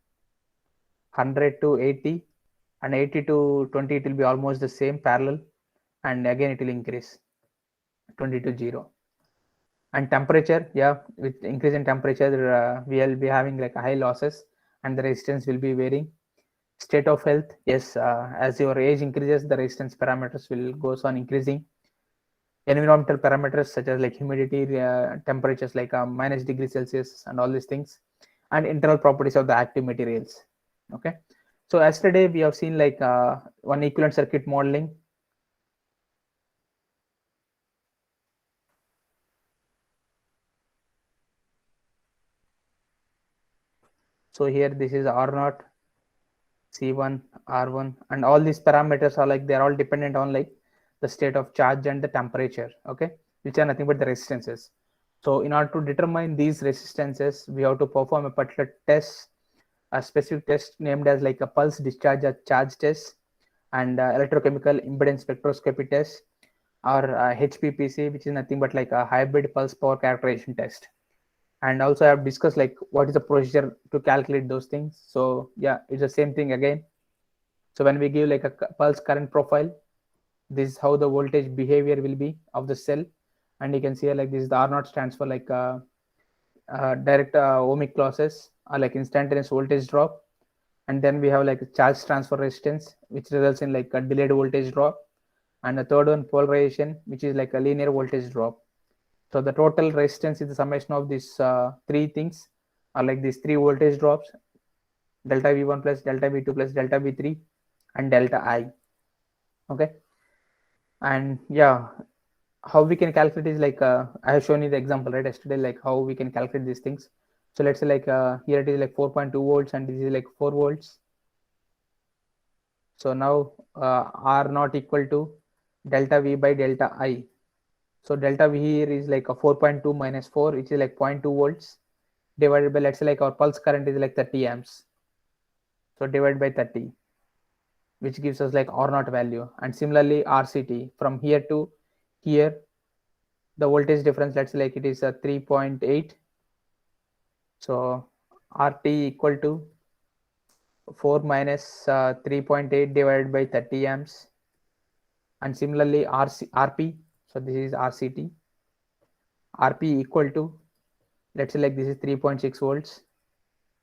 100 to 80 and 80 to 20, it will be almost the same parallel, and again it will increase 20 to 0. And temperature, yeah, with increase in temperature we will be having like high losses and the resistance will be varying. State of health, yes, as your age increases, the resistance parameters will goes on increasing. Environmental parameters such as like humidity, temperatures like -degree Celsius and all these things, and internal properties of the active materials. Okay, so yesterday we have seen like one equivalent circuit modeling. So here this is R0, C1, R1, and all these parameters are like they're all dependent on like the state of charge and the temperature. Okay, which are nothing but the resistances. So in order to determine these resistances, we have to perform a particular test, a specific test named as like a pulse discharge charge test, and electrochemical impedance spectroscopy test, or HPPC, which is nothing but like a hybrid pulse power characterization test. And also I have discussed like what is the procedure to calculate those things. So yeah, it's the same thing again. So when we give like a pulse current profile, this is how the voltage behavior will be of the cell. And you can see like this is the R0 stands for like direct ohmic losses, or like instantaneous voltage drop. And then we have like a charge transfer resistance, which results in like a delayed voltage drop. And the third one, polarization, which is like a linear voltage drop. So the total resistance is the summation of these three things, or like these three voltage drops: delta V1 plus delta V2 plus delta V3 and delta I. Okay, and yeah, how we can calculate is like I have shown you the example right yesterday, like how we can calculate these things. So let's say like here it is like 4.2 volts and this is like 4 volts. So now R not equal to delta V by delta I. So delta V here is like a 4.2 minus 4, which is like 0.2 volts, divided by, let's say like our pulse current is like 30 amps. So divided by 30, which gives us like R0 value. And similarly RCT from here to here, the voltage difference, let's say like it is a 3.8. So RT equal to 4 minus 3.8 divided by 30 amps. And similarly RP, so this is RCT, RP equal to, let's say like this is 3.6 volts,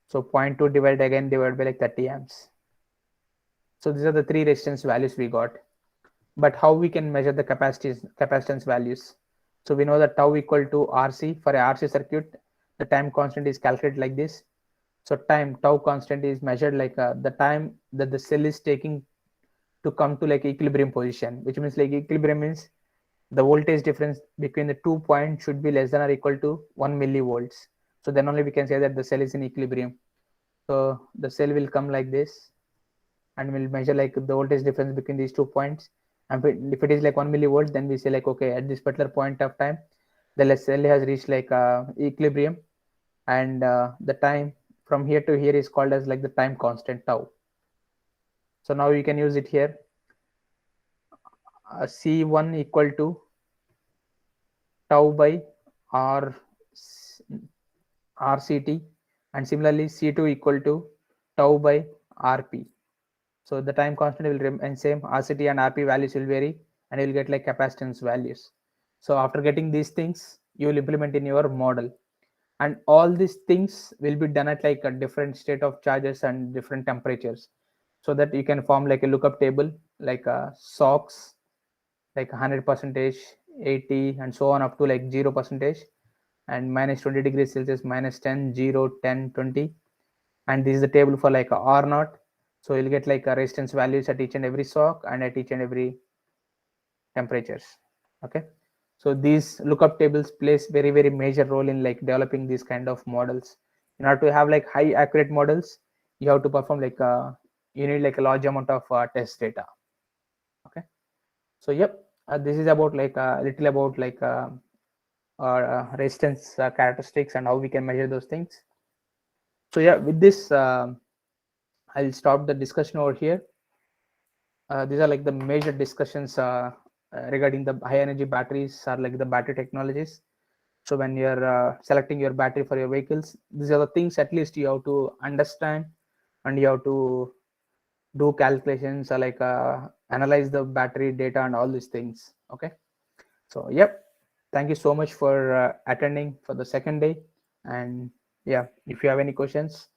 so 0.2 divided by like 30 amps. So these are the three resistance values we got. But how we can measure the capacitance values? So we know that tau equal to RC. For a RC circuit, the time constant is calculated like this. So tau constant is measured like the time that the cell is taking to come to like equilibrium position, which means like equilibrium means the voltage difference between the 2 points should be less than or equal to 1 millivolts. So then only we can say that the cell is in equilibrium. So the cell will come like this, and we'll measure like the voltage difference between these 2 points. And if it is like 1 millivolts, then we say like, okay, at this particular point of time, the cell has reached like equilibrium, and the time from here to here is called as like the time constant tau. So now you can use it here. C1 equal to tau by RCT, and similarly C2 equal to tau by RP. So the time constant will remain same, RCT and RP values will vary, and you will get like capacitance values. So after getting these things, you will implement in your model, and all these things will be done at like a different state of charges and different temperatures, so that you can form like a lookup table, like SOX, like 100%, 80, and so on up to like 0%, and minus 20 degrees Celsius, minus 10, 0, 10, 20. And this is the table for like a R naught. So you'll get like a resistance values at each and every SOC and at each and every temperatures. Okay. So these lookup tables plays very, very major role in like developing these kind of models. In order to have like high accurate models, you have to perform like you need like a large amount of test data. Okay. So yep, this is about like a little about like resistance characteristics and how we can measure those things. So yeah, with this, I'll stop the discussion over here. These are like the major discussions regarding the high energy batteries or like the battery technologies. So when you're selecting your battery for your vehicles, these are the things at least you have to understand, and you have to do calculations or like analyze the battery data and all these things. Okay. So yep, thank you so much for attending for the second day. And yeah, if you have any questions,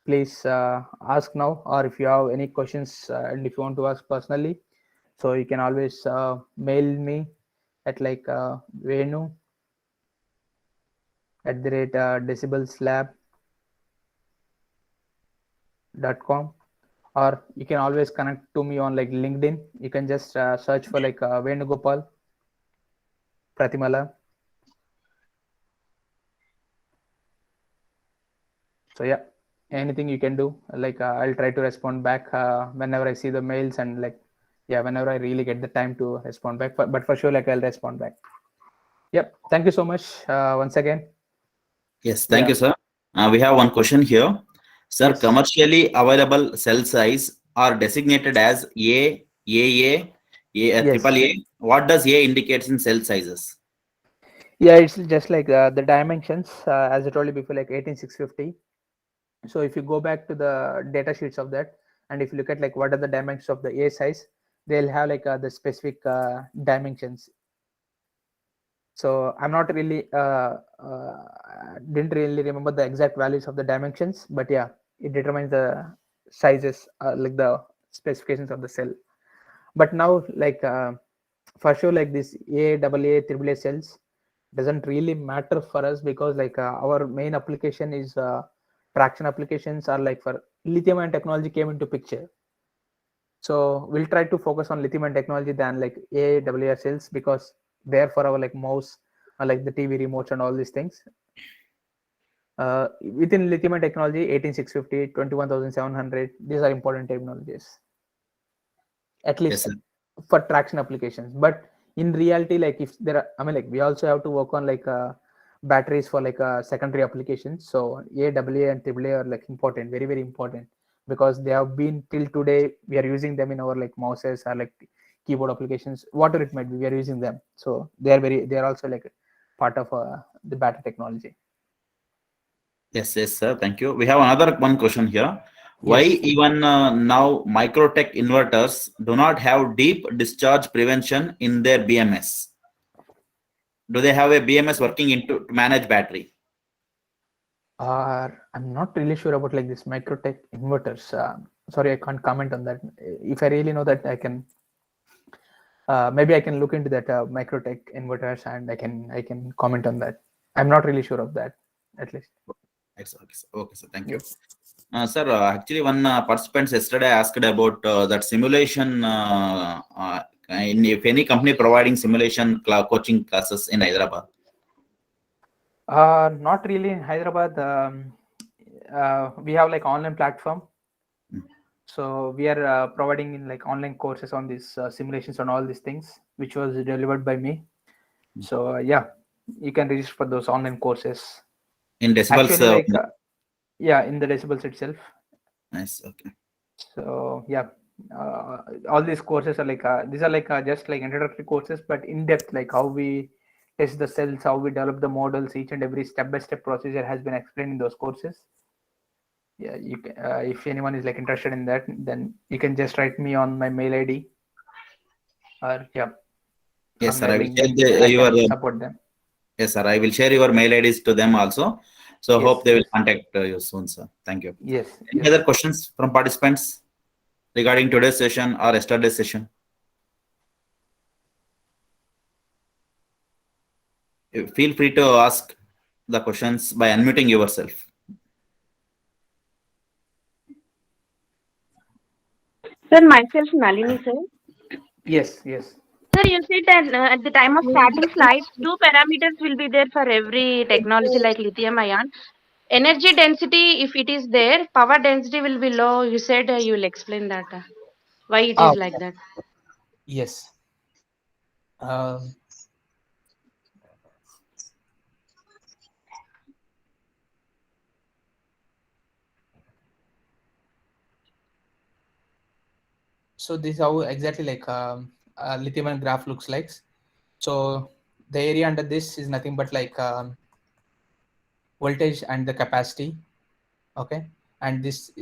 please ask now, or if you have any questions and if you want to ask personally, so you can always mail me at like Venu @decibelslab.com, or you can always connect to me on like LinkedIn. You can just search for like Venugopal Pratimala. So yeah, anything you can do, like I'll try to respond back whenever I see the mails, and like yeah, whenever I really get the time to respond back. But for sure, like I'll respond back. Yep, thank you so much once again. Yes, thank you, sir. We have one question here. Sir, Yes. commercially available cell size are designated as A, AA, Yes. triple A. What does A indicates in cell sizes? Yeah, it's just like the dimensions, as I told you before, like 18650. So if you go back to the data sheets of that, and if you look at like what are the dimensions of the A size, they'll have like the specific dimensions. So I'm not really didn't really remember the exact values of the dimensions, but yeah, it determines the sizes, like the specifications of the cell. But now like for sure, like this AA, AAA cells doesn't really matter for us, because like our main application is traction applications, are like for lithium ion technology came into picture. So we'll try to focus on lithium ion technology than like AA cells, because they're for our like mouse or like the TV remotes and all these things. Within lithium ion technology, 18650, 21700, these are important technologies, at least Yes, sir. for traction applications. But in reality, like if there are, I mean, like we also have to work on like batteries for like secondary applications. So AAA and AAA are like important, very, very important, because they have been till today, we are using them in our like mouses or like keyboard applications, whatever it might be, we are using them. So they are also like part of the battery technology. Yes, sir. Thank you. We have another one question here. Why Yes. even now Microtech inverters do not have deep discharge prevention in their BMS? Do they have a BMS working to manage battery? I'm not really sure about like this Microtech inverters. Sorry, I can't comment on that. If I really know that, I can maybe I can look into that Microtech inverters, and I can comment on that. I'm not really sure of that, at least. Okay, sir. Thank you. Sir, actually, one participant yesterday asked about that simulation. If any company providing simulation coaching classes in Hyderabad. Not really in Hyderabad. We have like online platform. So we are providing in like online courses on these simulations on all these things, which was delivered by me. So yeah, you can register for those online courses. In decibels. Actually, like yeah, in the decibels itself. Nice. Okay. So yeah, all these courses are like these are like just like introductory courses, but in depth, like how we test the cells, how we develop the models, each and every step-by-step procedure has been explained in those courses. Yeah, you can, if anyone is like interested in that, then you can just write me on my mail ID, or yeah. Yes, sir. on I my will share LinkedIn, I your. can support them. Yes, sir. I will share your mail IDs to them also. So Yes. hope they will contact you soon, sir. Thank you. Yes. Any Yes. other questions from participants regarding today's session or yesterday's session? Feel free to ask the questions by unmuting yourself. Sir, myself Nalini, sir. Yes. Yes. Sir, you said that at the time of starting slides, two parameters will be there for every technology like lithium ion. Energy density, if it is there, power density will be low. You said you will explain that. Why it is like that? Yes. So this is how exactly like lithium ion graph looks like. So the area under this is nothing but like voltage and the capacity. Okay, and this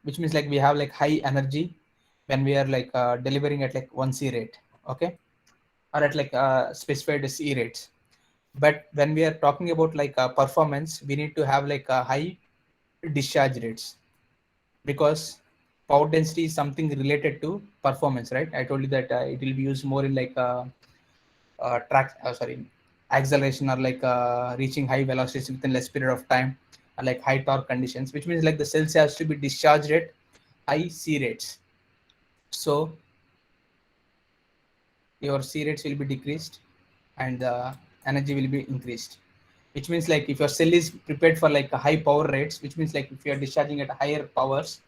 which means like we have like high energy when we are like delivering at like 1 C rate. Okay, or at like specified C rates. But when we are talking about like performance, we need to have like high discharge rates, because power density is something related to performance, right? I told you that it will be used more in like acceleration, or like reaching high velocities within less period of time, or like high torque conditions, which means like the cells has to be discharged at high C rates. So your C rates will be decreased and the energy will be increased, which means like if your cell is prepared for like a high power rates, which means like if you are discharging at higher powers,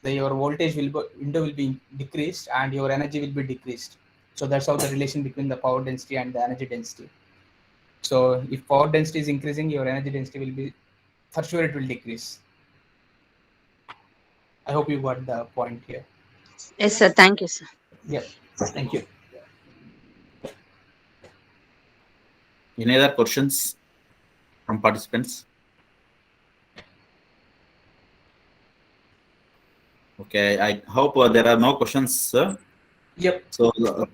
your voltage window will be decreased and your energy will be decreased. So that's how the relation between the power density and the energy density. So if power density is increasing, your energy density will be, for sure it will decrease. I hope you got the point here. Yes, sir. Thank you, sir. Yeah, thank you. Any other questions from participants? Okay, I hope there are no questions, sir. Yep. So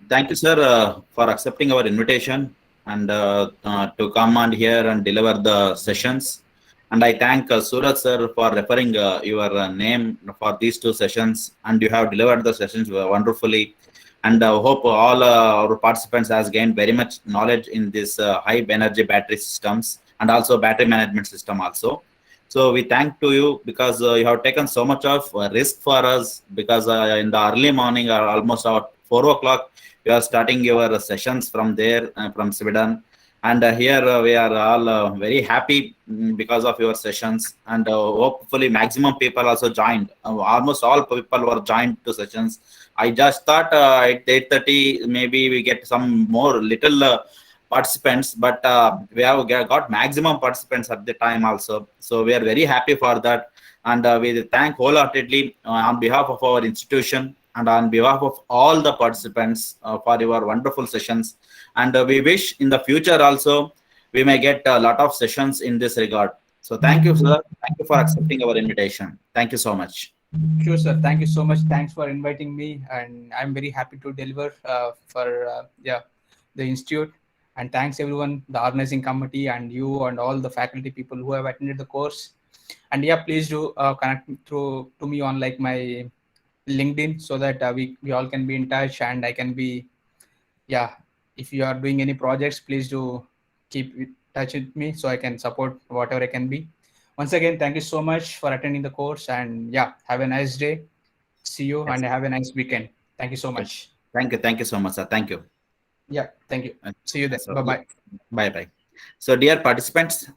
thank you, sir, for accepting our invitation and to come and here and deliver the sessions. And I thank Suraj sir for referring your name for these two sessions, and you have delivered the sessions wonderfully. And hope all our participants has gained very much knowledge in this high energy battery systems and also battery management system also. So we thank to you because you have taken so much of risk for us, because in the early morning or almost about 4 o'clock, you are starting your sessions from there, from Sweden. And here we are all very happy because of your sessions, and hopefully maximum people also joined. Almost all people were joined to sessions. I just thought at 8:30 maybe we get some more little participants, but we have got maximum participants at the time also. So we are very happy for that, and we thank wholeheartedly on behalf of our institution and on behalf of all the participants for your wonderful sessions. And we wish in the future also we may get a lot of sessions in this regard. So thank you, sir. Thank you for accepting our invitation. Thank you so much. Sure, sir. Thank you so much. Thanks for inviting me, and I'm very happy to deliver for the institute. And thanks everyone, the organizing committee, and you, and all the faculty people who have attended the course. And yeah, please do connect through to me on like my LinkedIn, so that we all can be in touch, and I can be, if you are doing any projects, please do keep in touch with me so I can support whatever I can be. Once again, thank you so much for attending the course, and have a nice day. See you, Yes. and have a nice weekend. Thank you so much. Thank you so much, sir. Thank you. Yeah, thank you. See you there. So, Bye bye. bye. So, dear participants,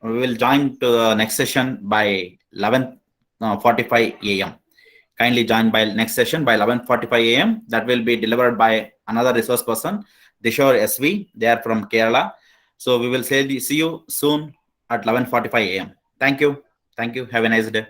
we will join to the next session by 11:45 a.m. Kindly join by next session by 11:45 a.m. That will be delivered by another resource person, Dishore SV. They are from Kerala. So we will see you soon at 11:45 a.m. Thank you. Have a nice day.